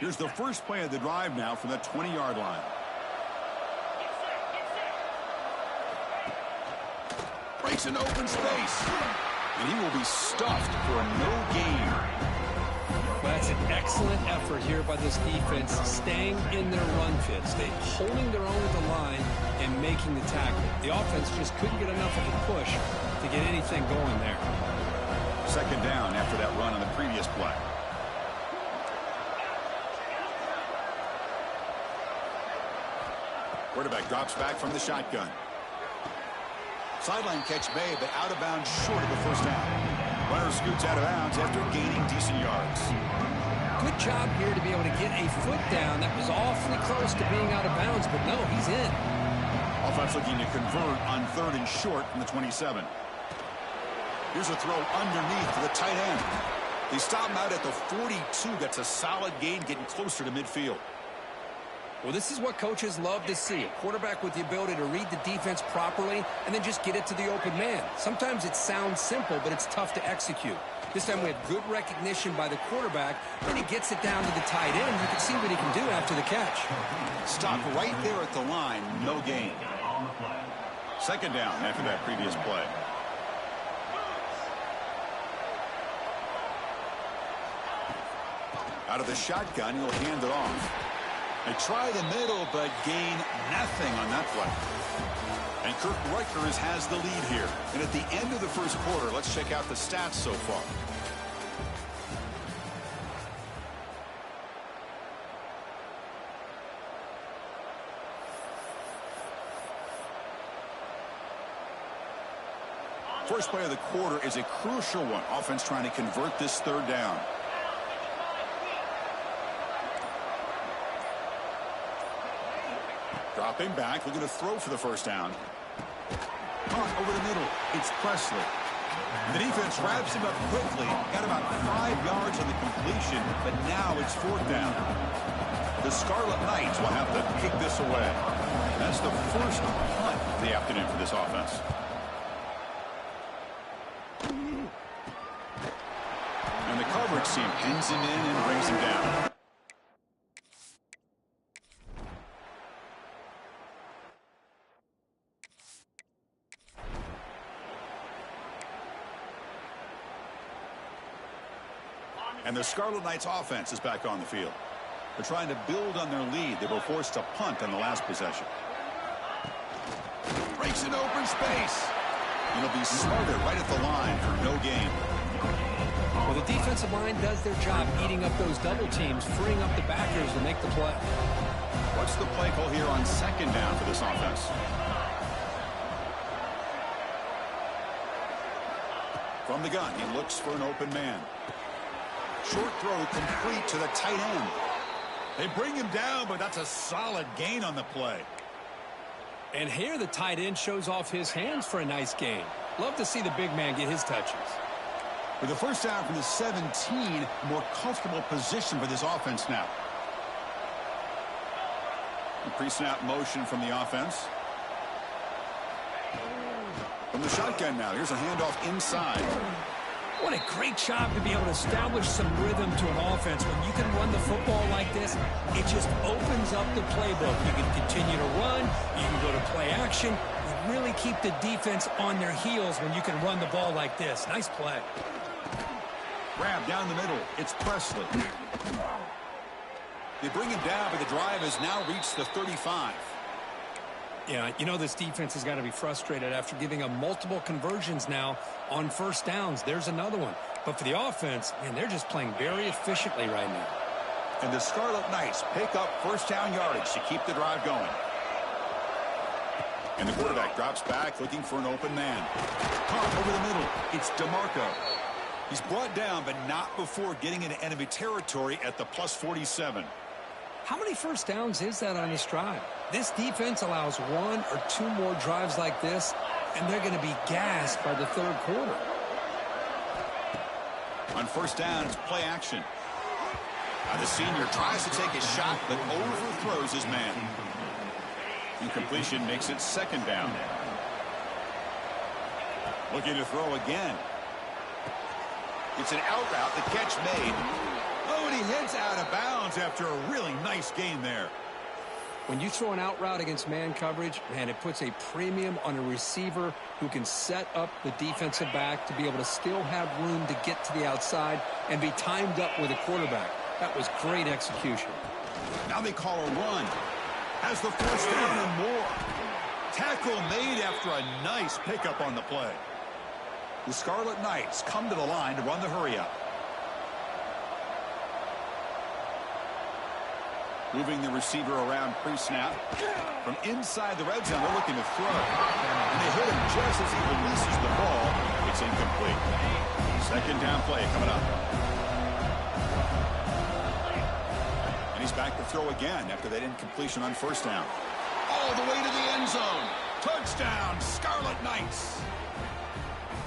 Here's the first play of the drive now from the 20-yard line. Breaks an open space. And he will be stuffed for no gain. Well, that's an excellent effort here by this defense, staying in their run fit, holding their own at the line and making the tackle. The offense just couldn't get enough of a push to get anything going there. Second down after that run on the previous play. Quarterback drops back from the shotgun. Sideline catch made, but out of bounds short of the first down. Runner scoots out of bounds after gaining decent yards. Good job here to be able to get a foot down. That was awfully close to being out of bounds, but no, he's in. Offense looking to convert on 3rd and short from the 27. Here's a throw underneath to the tight end. They stop him out at the 42. That's a solid gain, getting closer to midfield. Well, this is what coaches love to see. A quarterback with the ability to read the defense properly and then just get it to the open man. Sometimes it sounds simple, but it's tough to execute. This time we have good recognition by the quarterback, and he gets it down to the tight end. You can see what he can do after the catch. Stop right there at the line, no gain. Second down after that previous play. Out of the shotgun, he'll hand it off. They try the middle, but gain nothing on that play. And Kirk Rutgers has the lead here. And at the end of the first quarter, let's check out the stats so far. First play of the quarter is a crucial one. Offense trying to convert this 3rd down. Dropping back, looking to throw for the first down. Punt over the middle. It's Presley. The defense wraps him up quickly. Got about 5 yards on the completion, but now it's 4th down. The Scarlet Knights will have to kick this away. That's the first punt of the afternoon for this offense. And the coverage team pins him in and brings him down. And the Scarlet Knights offense is back on the field. They're trying to build on their lead. They were forced to punt on the last possession. Breaks an open space. And he'll be smothered right at the line for no gain. Well, the defensive line does their job eating up those double teams, freeing up the backers to make the play. What's the play call here on 2nd down for this offense? From the gun, he looks for an open man. Short throw complete to the tight end. They bring him down, but that's a solid gain on the play. And here the tight end shows off his hands for a nice gain. Love to see the big man get his touches. With the first down from the 17, a more comfortable position for this offense now. Pre-snap motion from the offense. From the shotgun now, here's a handoff inside. What a great job to be able to establish some rhythm to an offense. When you can run the football like this, it just opens up the playbook. You can continue to run. You can go to play action. You really keep the defense on their heels when you can run the ball like this. Nice play. Grab down the middle. It's Presley. They bring him down, but the drive has now reached the 35. Yeah, you know this defense has got to be frustrated after giving up multiple conversions now on first downs. There's another one. But for the offense, man, they're just playing very efficiently right now. And the Scarlet Knights pick up first down yardage to keep the drive going. And the quarterback drops back looking for an open man. Punt over the middle. It's DeMarco. He's brought down, but not before getting into enemy territory at the plus 47. How many first downs is that on this drive? This defense allows 1 or 2 more drives like this, and they're going to be gassed by the 3rd quarter. On first down, it's play action. Now the senior tries to take a shot, but overthrows his man. Incompletion makes it 2nd down. Looking to throw again. It's an out route, the catch made. Oh, and he heads out of bounds after a really nice gain there. When you throw an out route against man coverage, man, it puts a premium on a receiver who can set up the defensive back to be able to still have room to get to the outside and be timed up with a quarterback. That was great execution. Now they call a run. Has the first down and more. Tackle made after a nice pickup on the play. The Scarlet Knights come to the line to run the hurry-up. Moving the receiver around pre-snap. From inside the red zone, they're looking to throw. And they hit him just as he releases the ball. It's incomplete. Second down play coming up. And he's back to throw again after that incompletion on first down. All the way to the end zone. Touchdown, Scarlet Knights.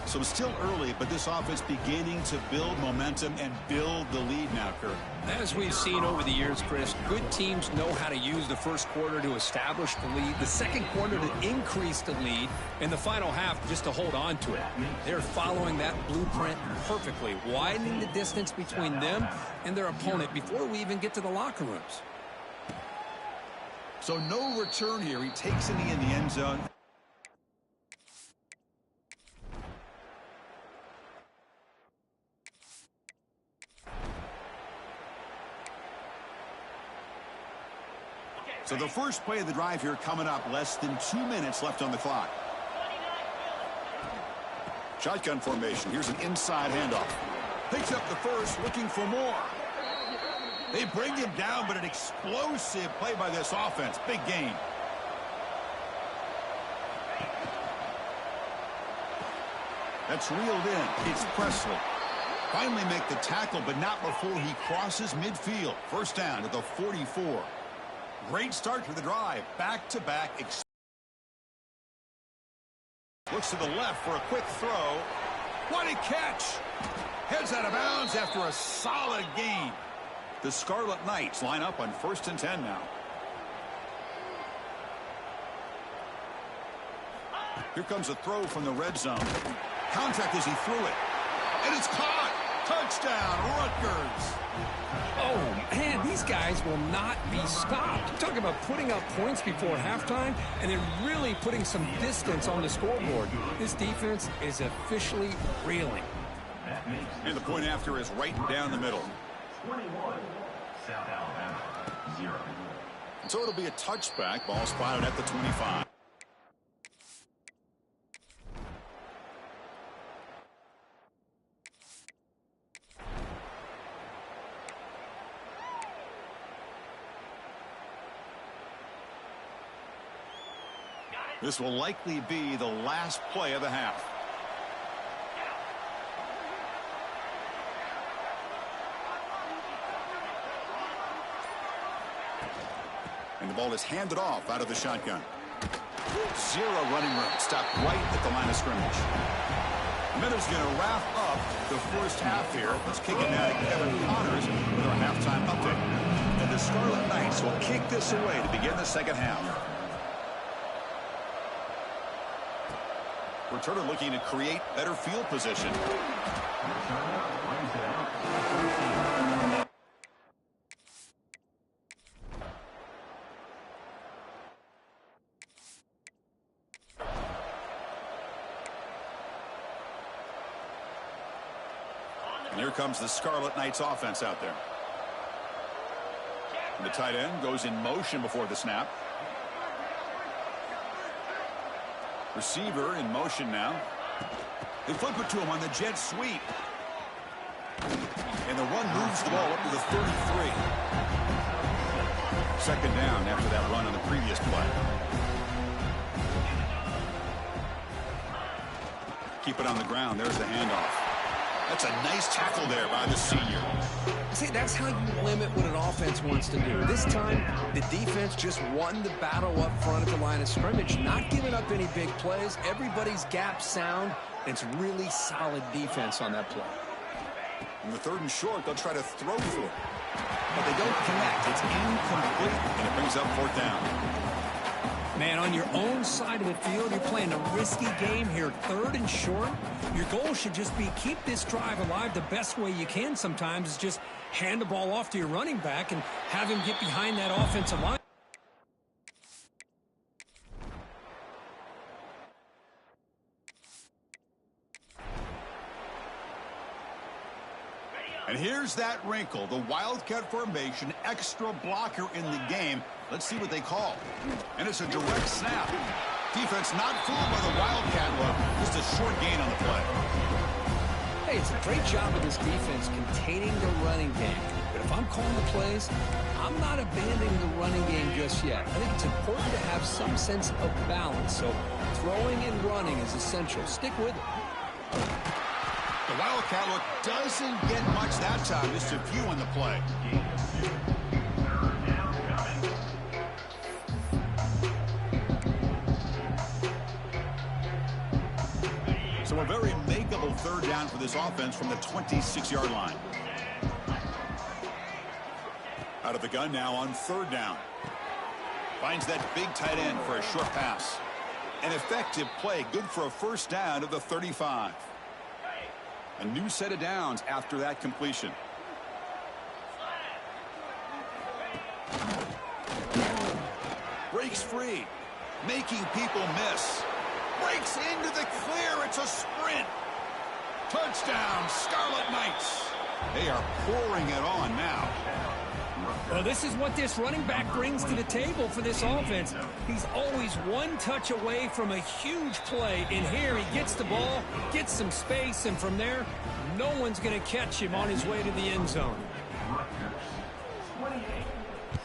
So it's still early, but this offense beginning to build momentum and build the lead now, Kurt. As we've seen over the years, Chris, good teams know how to use the first quarter to establish the lead, the second quarter to increase the lead, and the final half just to hold on to it. They're following that blueprint perfectly, widening the distance between them and their opponent before we even get to the locker rooms. So no return here. He takes a knee in the end zone. So the first play of the drive here coming up. Less than 2 minutes left on the clock. Shotgun formation. Here's an inside handoff. Picks up the first, looking for more. They bring him down, but an explosive play by this offense. Big gain. That's reeled in. It's Presley. Finally make the tackle, but not before he crosses midfield. First down to the 44. Great start to the drive. Back-to-back. Looks to the left for a quick throw. What a catch! Heads out of bounds after a solid gain. The Scarlet Knights line up on 1st and 10 now. Here comes a throw from the red zone. Contact as he threw it. And it's caught. Touchdown, Rutgers. Oh, man, these guys will not be stopped. You're talking about putting up points before halftime and then really putting some distance on the scoreboard. This defense is officially reeling. And the point after is right down the middle. 21, South Alabama, 0. So it'll be a touchback. Ball spotted at the 25. This will likely be the last play of the half. And the ball is handed off out of the shotgun. Zero running room. Stopped right at the line of scrimmage. Miller's going to wrap up the first half here. Let's kick it now to Kevin Connors with our halftime update. And the Scarlet Knights will kick this away to begin the second half. Returner looking to create better field position. And here comes the Scarlet Knights offense out there. And the tight end goes in motion before the snap. Receiver in motion now. They flip it to him on the jet sweep. And the run moves the ball up to the 33. Second down after that run on the previous play. Keep it on the ground. There's the handoff. That's a nice tackle there by the senior. See, that's how you limit what an offense wants to do. This time, the defense just won the battle up front at the line of scrimmage, not giving up any big plays. Everybody's gap sound. It's really solid defense on that play. In the third and short, they'll try to throw for it. But they don't connect. It's incomplete, and it brings up fourth down. Man, on your own side of the field, you're playing a risky game here. Third and short. Your goal should just be keep this drive alive the best way you can sometimes is just hand the ball off to your running back and have him get behind that offensive line. And here's that wrinkle, the Wildcat formation, extra blocker in the game. Let's see what they call. And it's a direct snap. Defense not fooled by the Wildcat look. Just a short gain on the play. Hey, it's a great job of this defense containing the running game. But if I'm calling the plays, I'm not abandoning the running game just yet. I think it's important to have some sense of balance. So throwing and running is essential. Stick with it. The Wildcat look doesn't get much that time, just a few on the play. So a very makeable third down for this offense from the 26-yard line. Out of the gun now on third down. Finds that big tight end for a short pass. An effective play, good for a first down of the 35. A new set of downs after that completion. Breaks free, making people miss. Breaks into the clear. It's a sprint. Touchdown, Scarlet Knights. They are pouring it on now. Well, this is what this running back brings to the table for this offense. He's always one touch away from a huge play. And here he gets the ball, gets some space, and from there, no one's going to catch him on his way to the end zone. Rutgers, 28,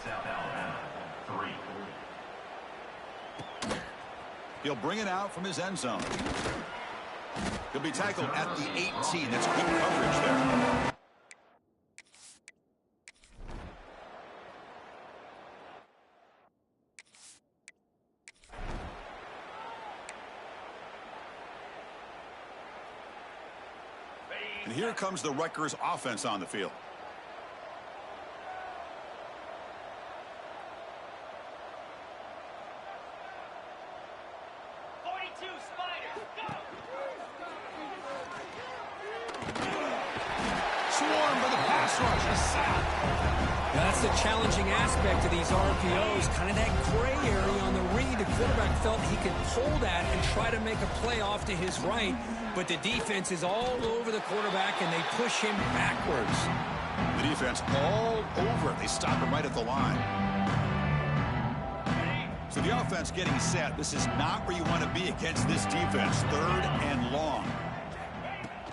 South Alabama, 3. He'll bring it out from his end zone. He'll be tackled at the 18. That's good coverage there. And here comes the Rutgers offense on the field. Swarmed by the pass rush. A sack. Now, that's the challenging aspect of these RPOs, kind of that gray area on the read. The quarterback felt he could pull that and try to make a play off to his right, but the defense is all over the quarterback, and they push him backwards. The defense all over it. They stop him right at the line. So the offense getting set. This is not where you want to be against this defense. Third and long.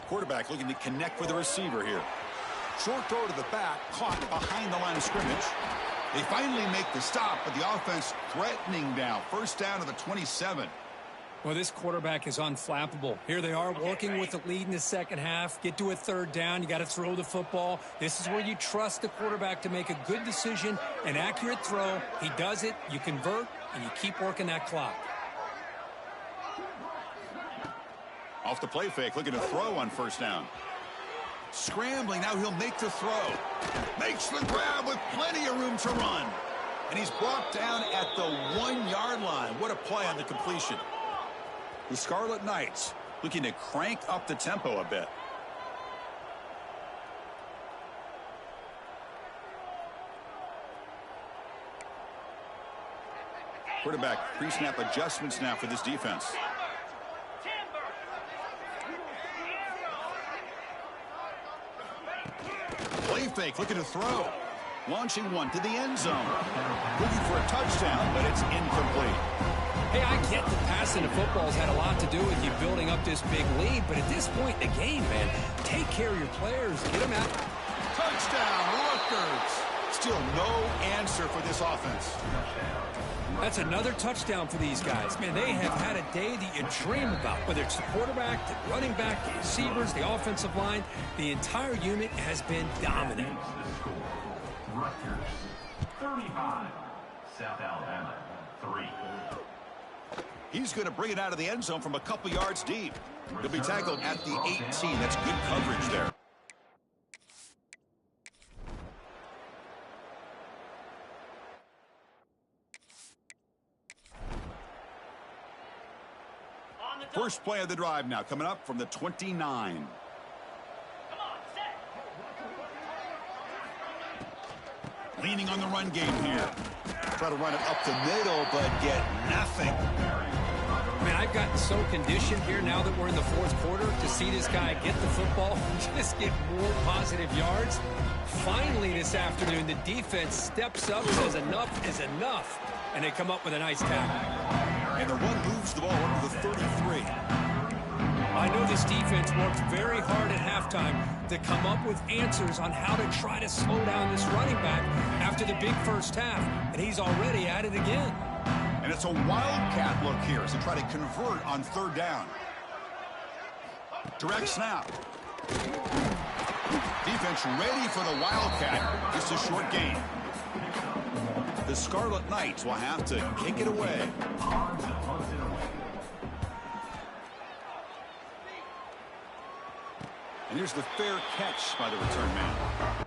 Quarterback looking to connect with the receiver here. Short throw to the back, caught behind the line of scrimmage. They finally make the stop, but the offense threatening now. First down to the 27. Well, this quarterback is unflappable. Here they are working with the lead in the second half. Get to a third down. You got to throw the football. This is where you trust the quarterback to make a good decision, an accurate throw. He does it. You convert, and you keep working that clock. Off the play fake, looking to throw on first down. Scrambling, now he'll make the throw. Makes the grab with plenty of room to run. And he's brought down at the 1-yard line. What a play on the completion. The Scarlet Knights looking to crank up the tempo a bit. Quarterback pre-snap adjustments now for this defense. Play fake, looking to throw. Launching one to the end zone. Looking for a touchdown, but it's incomplete. Hey, I get the passing of football's had a lot to do with you building up this big lead, but at this point in the game, man, take care of your players. Get them out. Touchdown, Rutgers. Still no answer for this offense. That's another touchdown for these guys. Man, they have had a day that you dream about, whether it's the quarterback, the running back, the receivers, the offensive line. The entire unit has been dominant. Rutgers, 35, South Alabama, 3. He's going to bring it out of the end zone from a couple yards deep. He'll be tackled at the 18. That's good coverage there. First play of the drive now coming up from the 29. Leaning on the run game here. Try to run it up the middle, but get nothing. Man, I've gotten so conditioned here now that we're in the fourth quarter to see this guy get the football and just get more positive yards. Finally this afternoon, the defense steps up, says enough is enough, and they come up with a nice tackle. And the run moves the ball up to the 33. I know this defense worked very hard at halftime to come up with answers on how to try to slow down this running back after the big first half, and he's already at it again. And it's a wildcat look here as they try to convert on third down. Direct snap. Defense ready for the wildcat. Just a short gain. The Scarlet Knights will have to kick it away. And here's the fair catch by the return man.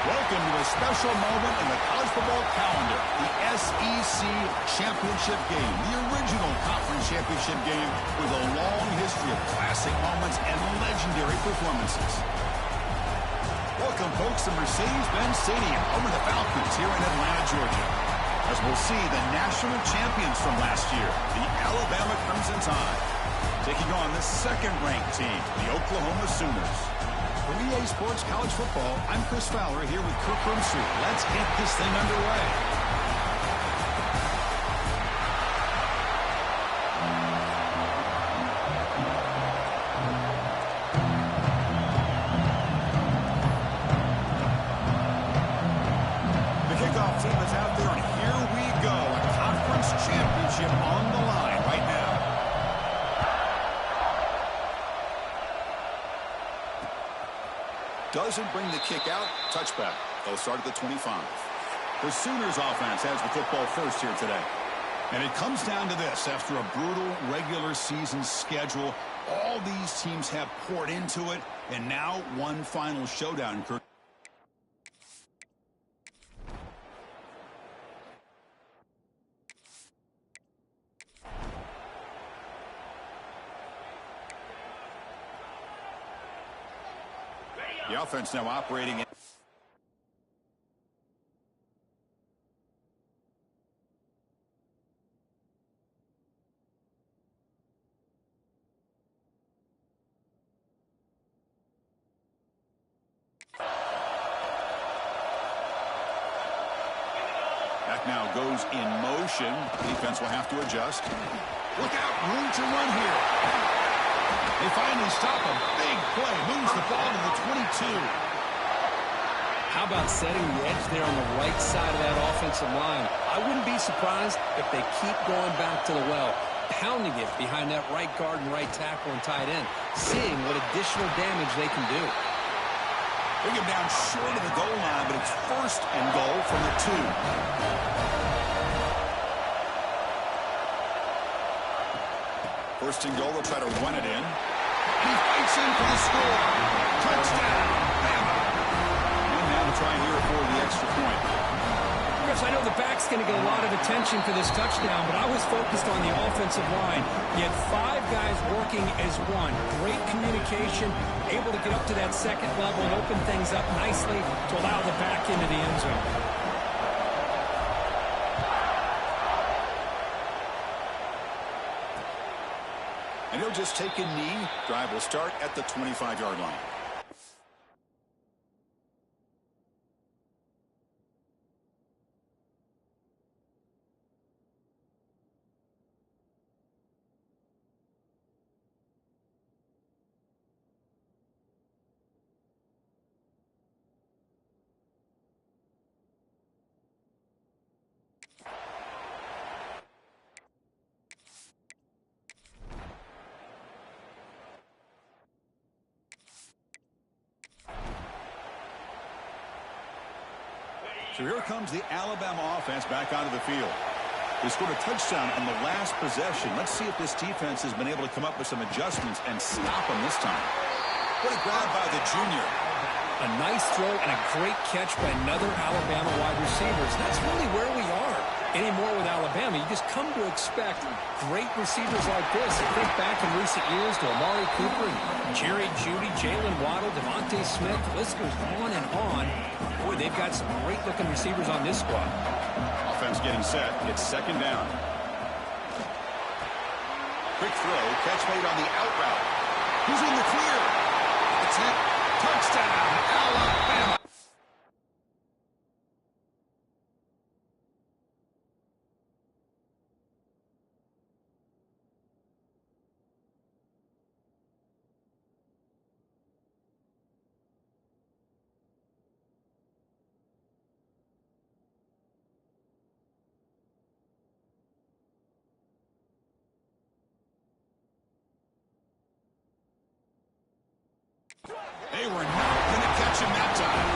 Welcome to a special moment in the college football calendar, the SEC Championship Game, the original conference championship game with a long history of classic moments and legendary performances. Welcome, folks, to Mercedes-Benz Stadium, home of the Falcons here in Atlanta, Georgia, as we'll see the national champions from last year, the Alabama Crimson Tide, taking on the second-ranked team, the Oklahoma Sooners. For EA Sports College Football, I'm Chris Fowler here with Kirk Herbstreit. Let's get this thing underway. The kickoff team is out there, and here we go. A conference championship on the line right now. Doesn't bring the kick out. Touchback. They'll start at the 25. The Sooners offense has the football first here today. And it comes down to this. After a brutal regular season schedule, all these teams have poured into it. And now one final showdown. The offense now operating in. Back now goes in motion. Defense will have to adjust. Look out, room to run here. They finally stop a big play. Moves the ball to the 22. How about setting the edge there on the right side of that offensive line? I wouldn't be surprised if they keep going back to the well, pounding it behind that right guard and right tackle and tight end, seeing what additional damage they can do. Bring him down short of the goal line, but it's first and goal from the 2. First and goal, they'll try to run it in. And he fights in for the score. Touchdown, Bama. And now to try here for the extra point. Chris, I know the back's going to get a lot of attention for this touchdown, but I was focused on the offensive line. You had 5 guys working as one. Great communication, able to get up to that second level and open things up nicely to allow the back into the end zone. And he'll just take a knee. Drive will start at the 25-yard line. So here comes the Alabama offense back onto the field. They scored a touchdown on the last possession. Let's see if this defense has been able to come up with some adjustments and stop them this time. What a grab by the junior. A nice throw and a great catch by another Alabama wide receiver. That's really where we are anymore with Alabama. You just come to expect great receivers like this. You think back in recent years to Amari Cooper, Jerry Jeudy, Jalen Waddle, Devontae Smith. The list goes on and on. Boy, they've got some great-looking receivers on this squad. Offense getting set. It's second down. Quick throw. Catch made on the out route. Who's in the clear? That's it. Touchdown, Alabama. They were not going to catch him that time.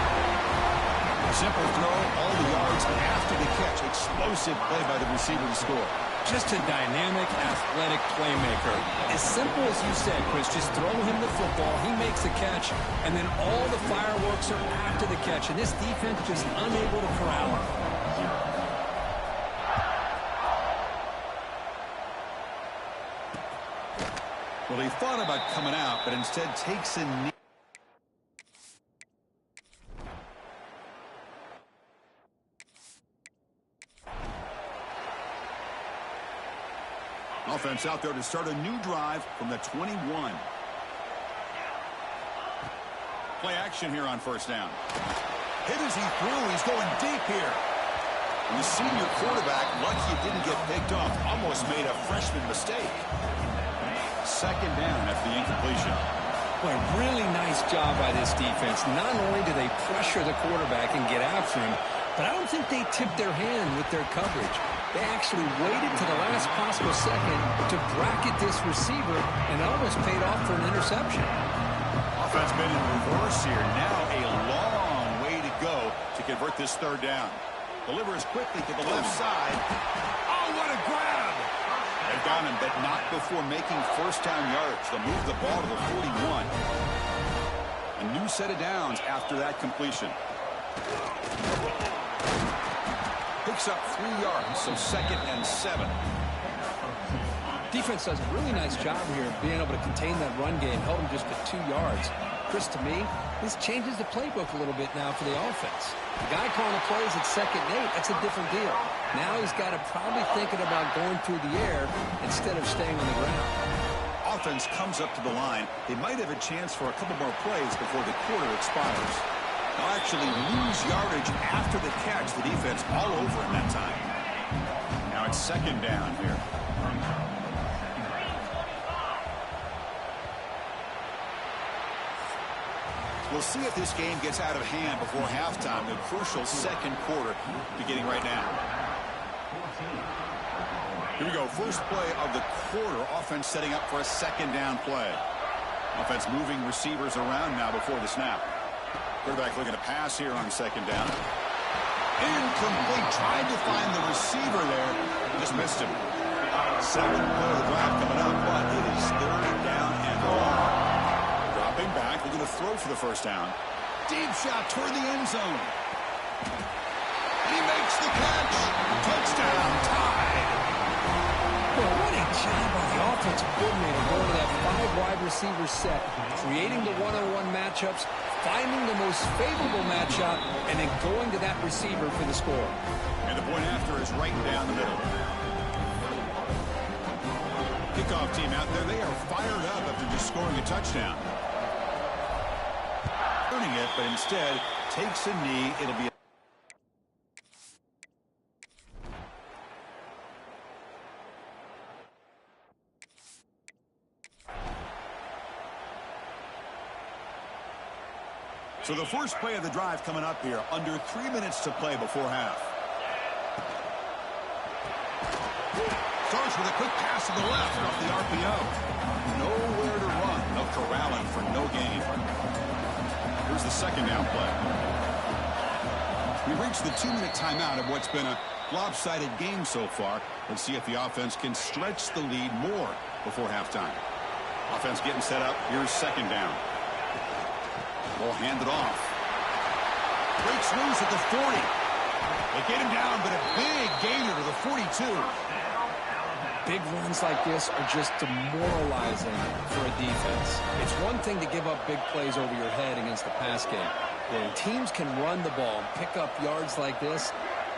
Simple throw, all the yards after the catch. Explosive play by the receiver to score. Just a dynamic, athletic playmaker. As simple as you said, Chris, just throw him the football, he makes the catch, and then all the fireworks are after the catch, and this defense just unable to corral him. Well, he thought about coming out, but instead takes a knee. Offense out there to start a new drive from the 21. Play action here on first down. Hit as he threw. He's going deep here. And the senior quarterback, lucky it didn't get picked off, almost made a freshman mistake. Second down after the incompletion. Boy, really nice job by this defense. Not only do they pressure the quarterback and get after him, but I don't think they tipped their hand with their coverage. They actually waited to the last possible second to bracket this receiver, and it almost paid off for an interception. Offense been in reverse here. Now a long way to go to convert this third down. Delivers quickly to the left side. Oh, what a grab! They've got him, but not before making first down yards. They'll move the ball to the 41. A new set of downs after that completion. Picks up 3 yards, so 2nd and 7. Defense does a really nice job here of being able to contain that run game, held him just to 2 yards. Chris, to me, this changes the playbook a little bit now for the offense. The guy calling the plays at 2nd and 8, that's a different deal. Now he's got to probably thinking about going through the air instead of staying on the ground. Offense comes up to the line. They might have a chance for a couple more plays before the quarter expires. They'll actually lose yardage after the catch. The defense all over in that time. Now it's 2nd down here. We'll see if this game gets out of hand before halftime. The crucial second quarter beginning right now. Here we go. First play of the quarter. Offense setting up for a 2nd down play. Offense moving receivers around now before the snap. Quarterback looking to pass here on 2nd down. Incomplete. Tried to find the receiver there. Just missed him. 7th play of the drive coming up, but it is 3rd down and long. Dropping back, looking to throw for the first down. Deep shot toward the end zone. He makes the catch. Touchdown, tied. Well, what a job by the offensive coordinator going to that 5 wide receiver set, creating the one-on-one matchups, finding the most favorable matchup, and then going to that receiver for the score. And the point after is right down the middle. Kickoff team out there, they are fired up after just scoring a touchdown. Earning it, but instead takes a knee. It'll be so the first play of the drive coming up here. Under 3 minutes to play before half. Starts with a quick pass to the left off the RPO. Nowhere to run. No corralling for no gain. Here's the 2nd down play. We reached the 2-minute timeout of what's been a lopsided game so far. Let's see if the offense can stretch the lead more before halftime. Offense getting set up. Here's 2nd down. Ball handed off. Breaks loose at the 40. They get him down, but a big gainer to the 42. Big runs like this are just demoralizing for a defense. It's one thing to give up big plays over your head against the pass game. When teams can run the ball and pick up yards like this,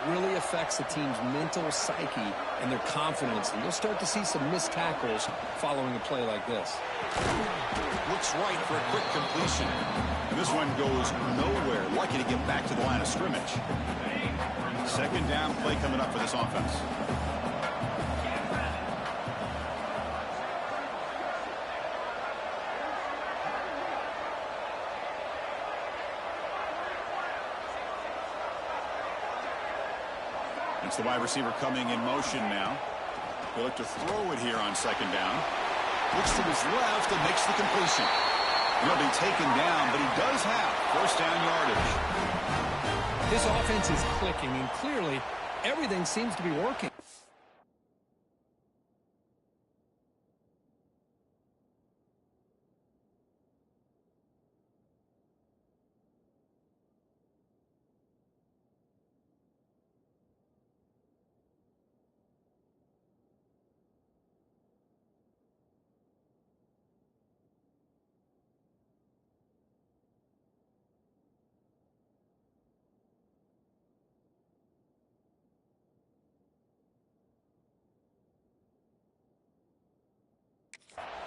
it really affects the team's mental psyche and their confidence. And you'll start to see some missed tackles following a play like this. Looks right for a quick completion. And this one goes nowhere. Lucky to get back to the line of scrimmage. 2nd down play coming up for this offense. It's the wide receiver coming in motion now. They look to throw it here on 2nd down. Looks to his left and makes the completion. He'll be taken down, but he does have first down yardage. This offense is clicking, and clearly everything seems to be working.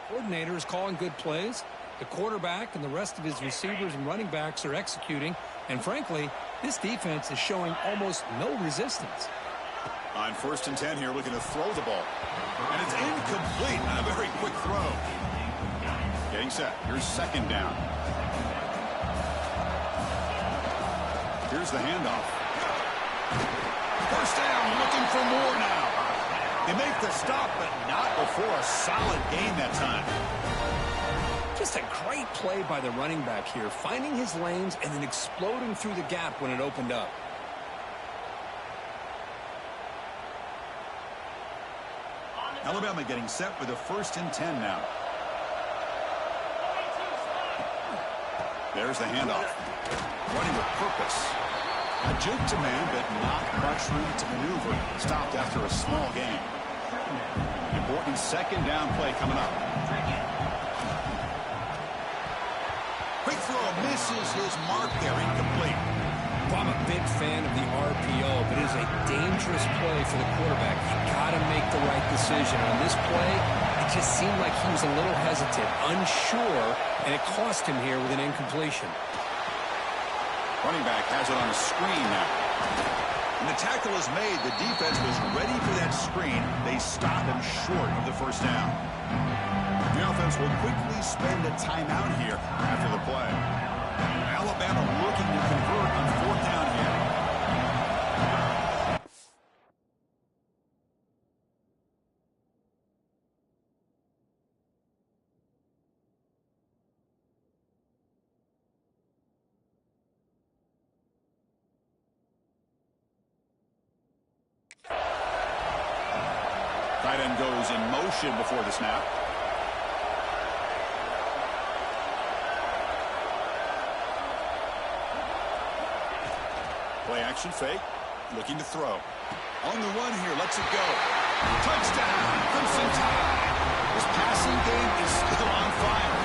Coordinator is calling good plays. The quarterback and the rest of his receivers and running backs are executing. And frankly, this defense is showing almost no resistance. On 1st and 10 here, looking to throw the ball. And it's incomplete on a very quick throw. Getting set. Here's 2nd down. Here's the handoff. 1st down, looking for more now. They make the stop, but not before a solid gain that time. Just a great play by the running back here, finding his lanes and then exploding through the gap when it opened up. Alabama getting set with a 1st and 10 now. There's the handoff. Running with purpose. A juke to man, but not much room to maneuver. Stopped after a small gain. Important 2nd down play coming up. Quick throw misses his mark there, incomplete. Well, I'm a big fan of the RPO, but it is a dangerous play for the quarterback. You got to make the right decision. On this play, it just seemed like he was a little hesitant, unsure, and it cost him here with an incompletion. Running back has it on a screen now. When the tackle is made, the defense was ready for that screen. They stop him short of the 1st down. The offense will quickly spend a timeout here after the play. Alabama looking to convert on 4th down here. Tight end goes in motion before the snap. Play action fake. Looking to throw. On the run here. Lets it go. Touchdown. Crimson Tide. His passing game is still on fire.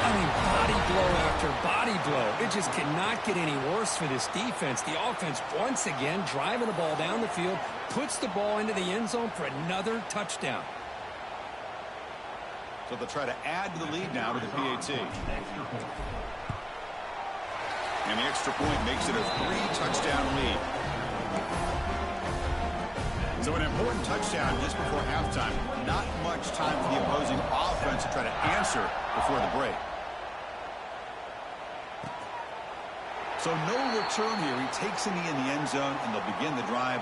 I mean, body blow after body blow. It just cannot get any worse for this defense. The offense, once again, driving the ball down the field, puts the ball into the end zone for another touchdown. So they'll try to add to the lead now with the PAT. And the extra point makes it a 3-touchdown lead. So an important touchdown just before halftime. Not much time for the opposing offense to try to answer before the break. So no return here. He takes it in the end zone, and they'll begin the drive.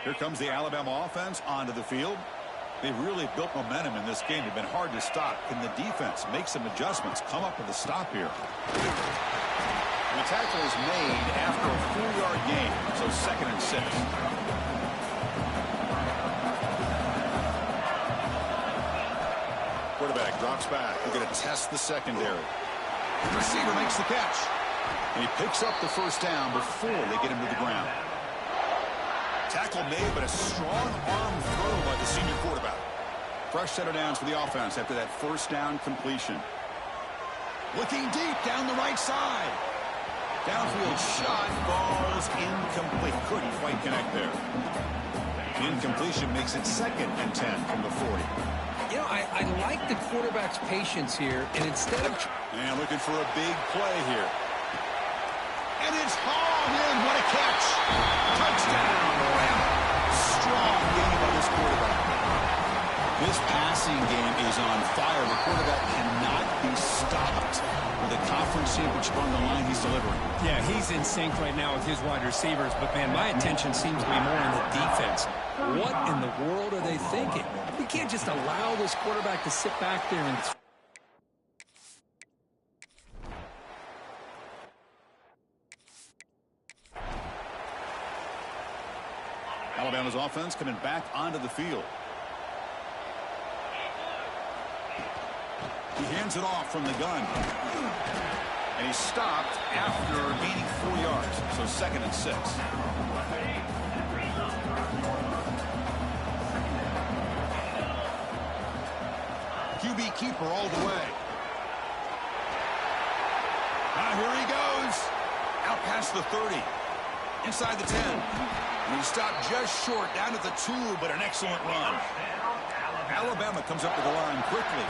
Here comes the Alabama offense onto the field. They've really built momentum in this game. They've been hard to stop. Can the defense make some adjustments, come up with a stop here? And the tackle is made after a 4-yard gain, so 2nd and 6. Quarterback drops back. We're going to test the secondary. The receiver makes the catch. And he picks up the 1st down before they get him to the ground. Tackle made, but a strong arm throw by the senior quarterback. Fresh set of downs for the offense after that 1st down completion. Looking deep down the right side. Downfield shot falls incomplete. Couldn't quite connect there. The incompletion makes it 2nd and 10 from the 40. You know, I like the quarterback's patience here, and instead of... And looking for a big play here. And it's hauled in. What a catch. Touchdown. Strong game by this quarterback. This passing game is on fire. The quarterback cannot be stopped. With a conference championship on the line, he's delivering. Yeah, he's in sync right now with his wide receivers, but, man, my attention seems to be more on the defense. What in the world are they thinking? You can't just allow this quarterback to sit back there and... Alabama's offense coming back onto the field. He hands it off from the gun. And he's stopped after gaining 4 yards. So 2nd and 6. QB keeper all the way. Now here he goes. Out past the 30. Inside the 10. And he stopped just short, down at the 2, but an excellent run. Alabama comes up to the line quickly.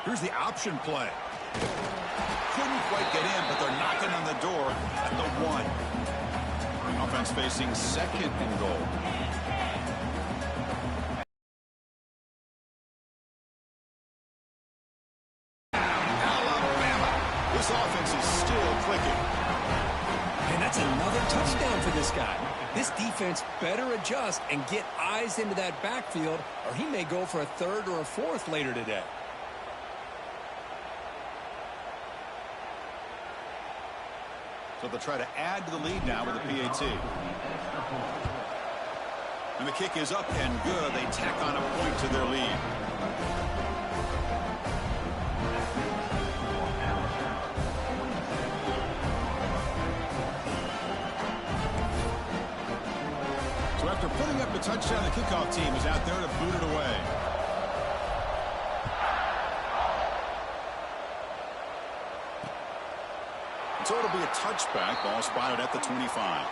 Here's the option play. Couldn't quite get in, but they're knocking on the door at the 1. Offense facing 2nd and goal. Alabama. This offense is still clicking. And that's another touchdown for this guy. This defense better adjust and get eyes into that backfield, or he may go for a 3rd or a 4th later today. So they'll try to add to the lead now with a PAT. And the kick is up and good. They tack on a point to their lead. So after putting up the touchdown, the kickoff team is out there to boot it away. So it'll be a touchback. Ball spotted at the 25.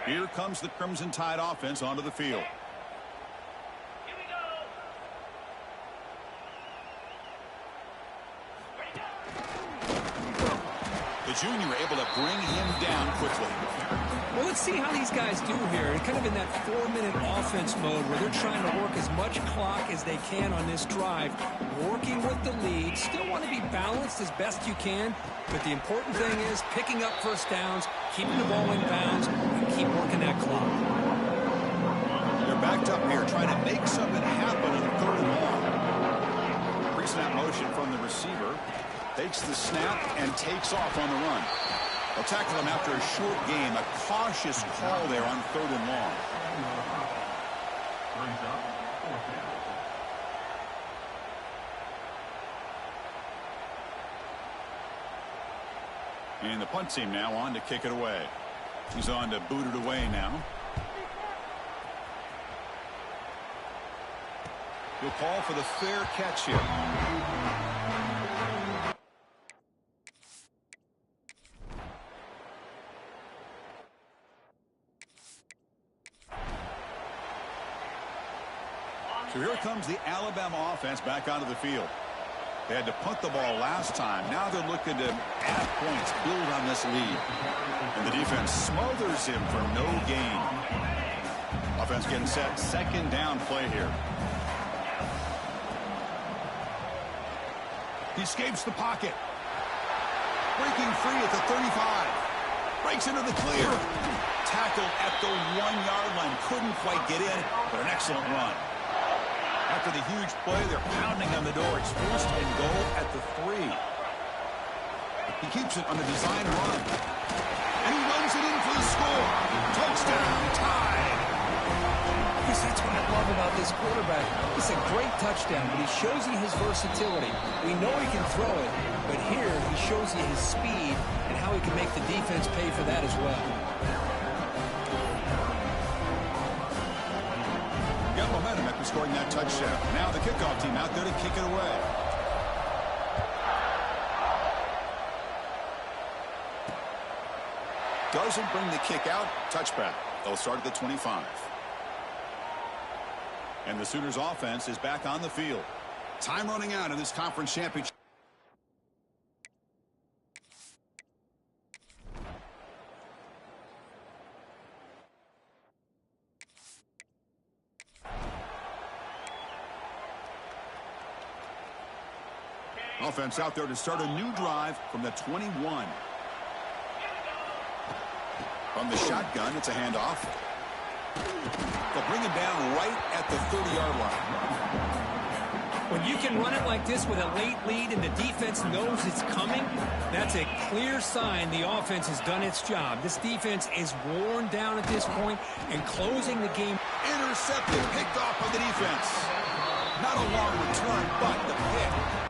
Here comes the Crimson Tide offense onto the field. The junior able to bring him down quickly. Well, let's see how these guys do here. Kind of in that 4-minute offense mode where they're trying to work as much clock as they can on this drive. Working with the lead. Still want to be balanced as best you can. But the important thing is picking up first downs, keeping the ball in bounds, and keep working that clock. They're backed up here trying to make something happen on 3rd and long. Pre-snap motion from the receiver. Takes the snap and takes off on the run. They'll tackle him after a short game. A cautious call there on 3rd and long. Brings up 4th down. And the punt team now on to kick it away. He's on to boot it away now. He'll call for the fair catch here. So here comes the Alabama offense back onto the field. They had to punt the ball last time. Now they're looking to add points, build on this lead. And the defense smothers him for no gain. Offense getting set. 2nd down play here. He escapes the pocket. Breaking free at the 35. Breaks into the clear. Tackled at the 1-yard line. Couldn't quite get in, but an excellent run. After the huge play, they're pounding on the door. It's 1st and goal at the 3. He keeps it on the design run. And he runs it in for the score. Touchdown, Tide. Because that's what I love about this quarterback. It's a great touchdown, but he shows you his versatility. We know he can throw it, but here he shows you his speed and how he can make the defense pay for that as well. Got momentum after scoring that touchdown. Now the kickoff team out there to kick it away. Doesn't bring the kick out. Touchback. They'll start at the 25. And the Sooners offense is back on the field. Time running out in this conference championship. Offense out there to start a new drive from the 21. From the shotgun, it's a handoff. They'll bring him down right at the 30-yard line. When you can run it like this with a late lead and the defense knows it's coming, that's a clear sign the offense has done its job. This defense is worn down at this point and closing the game. Intercepted, picked off by the defense. Not a long return, but the pick.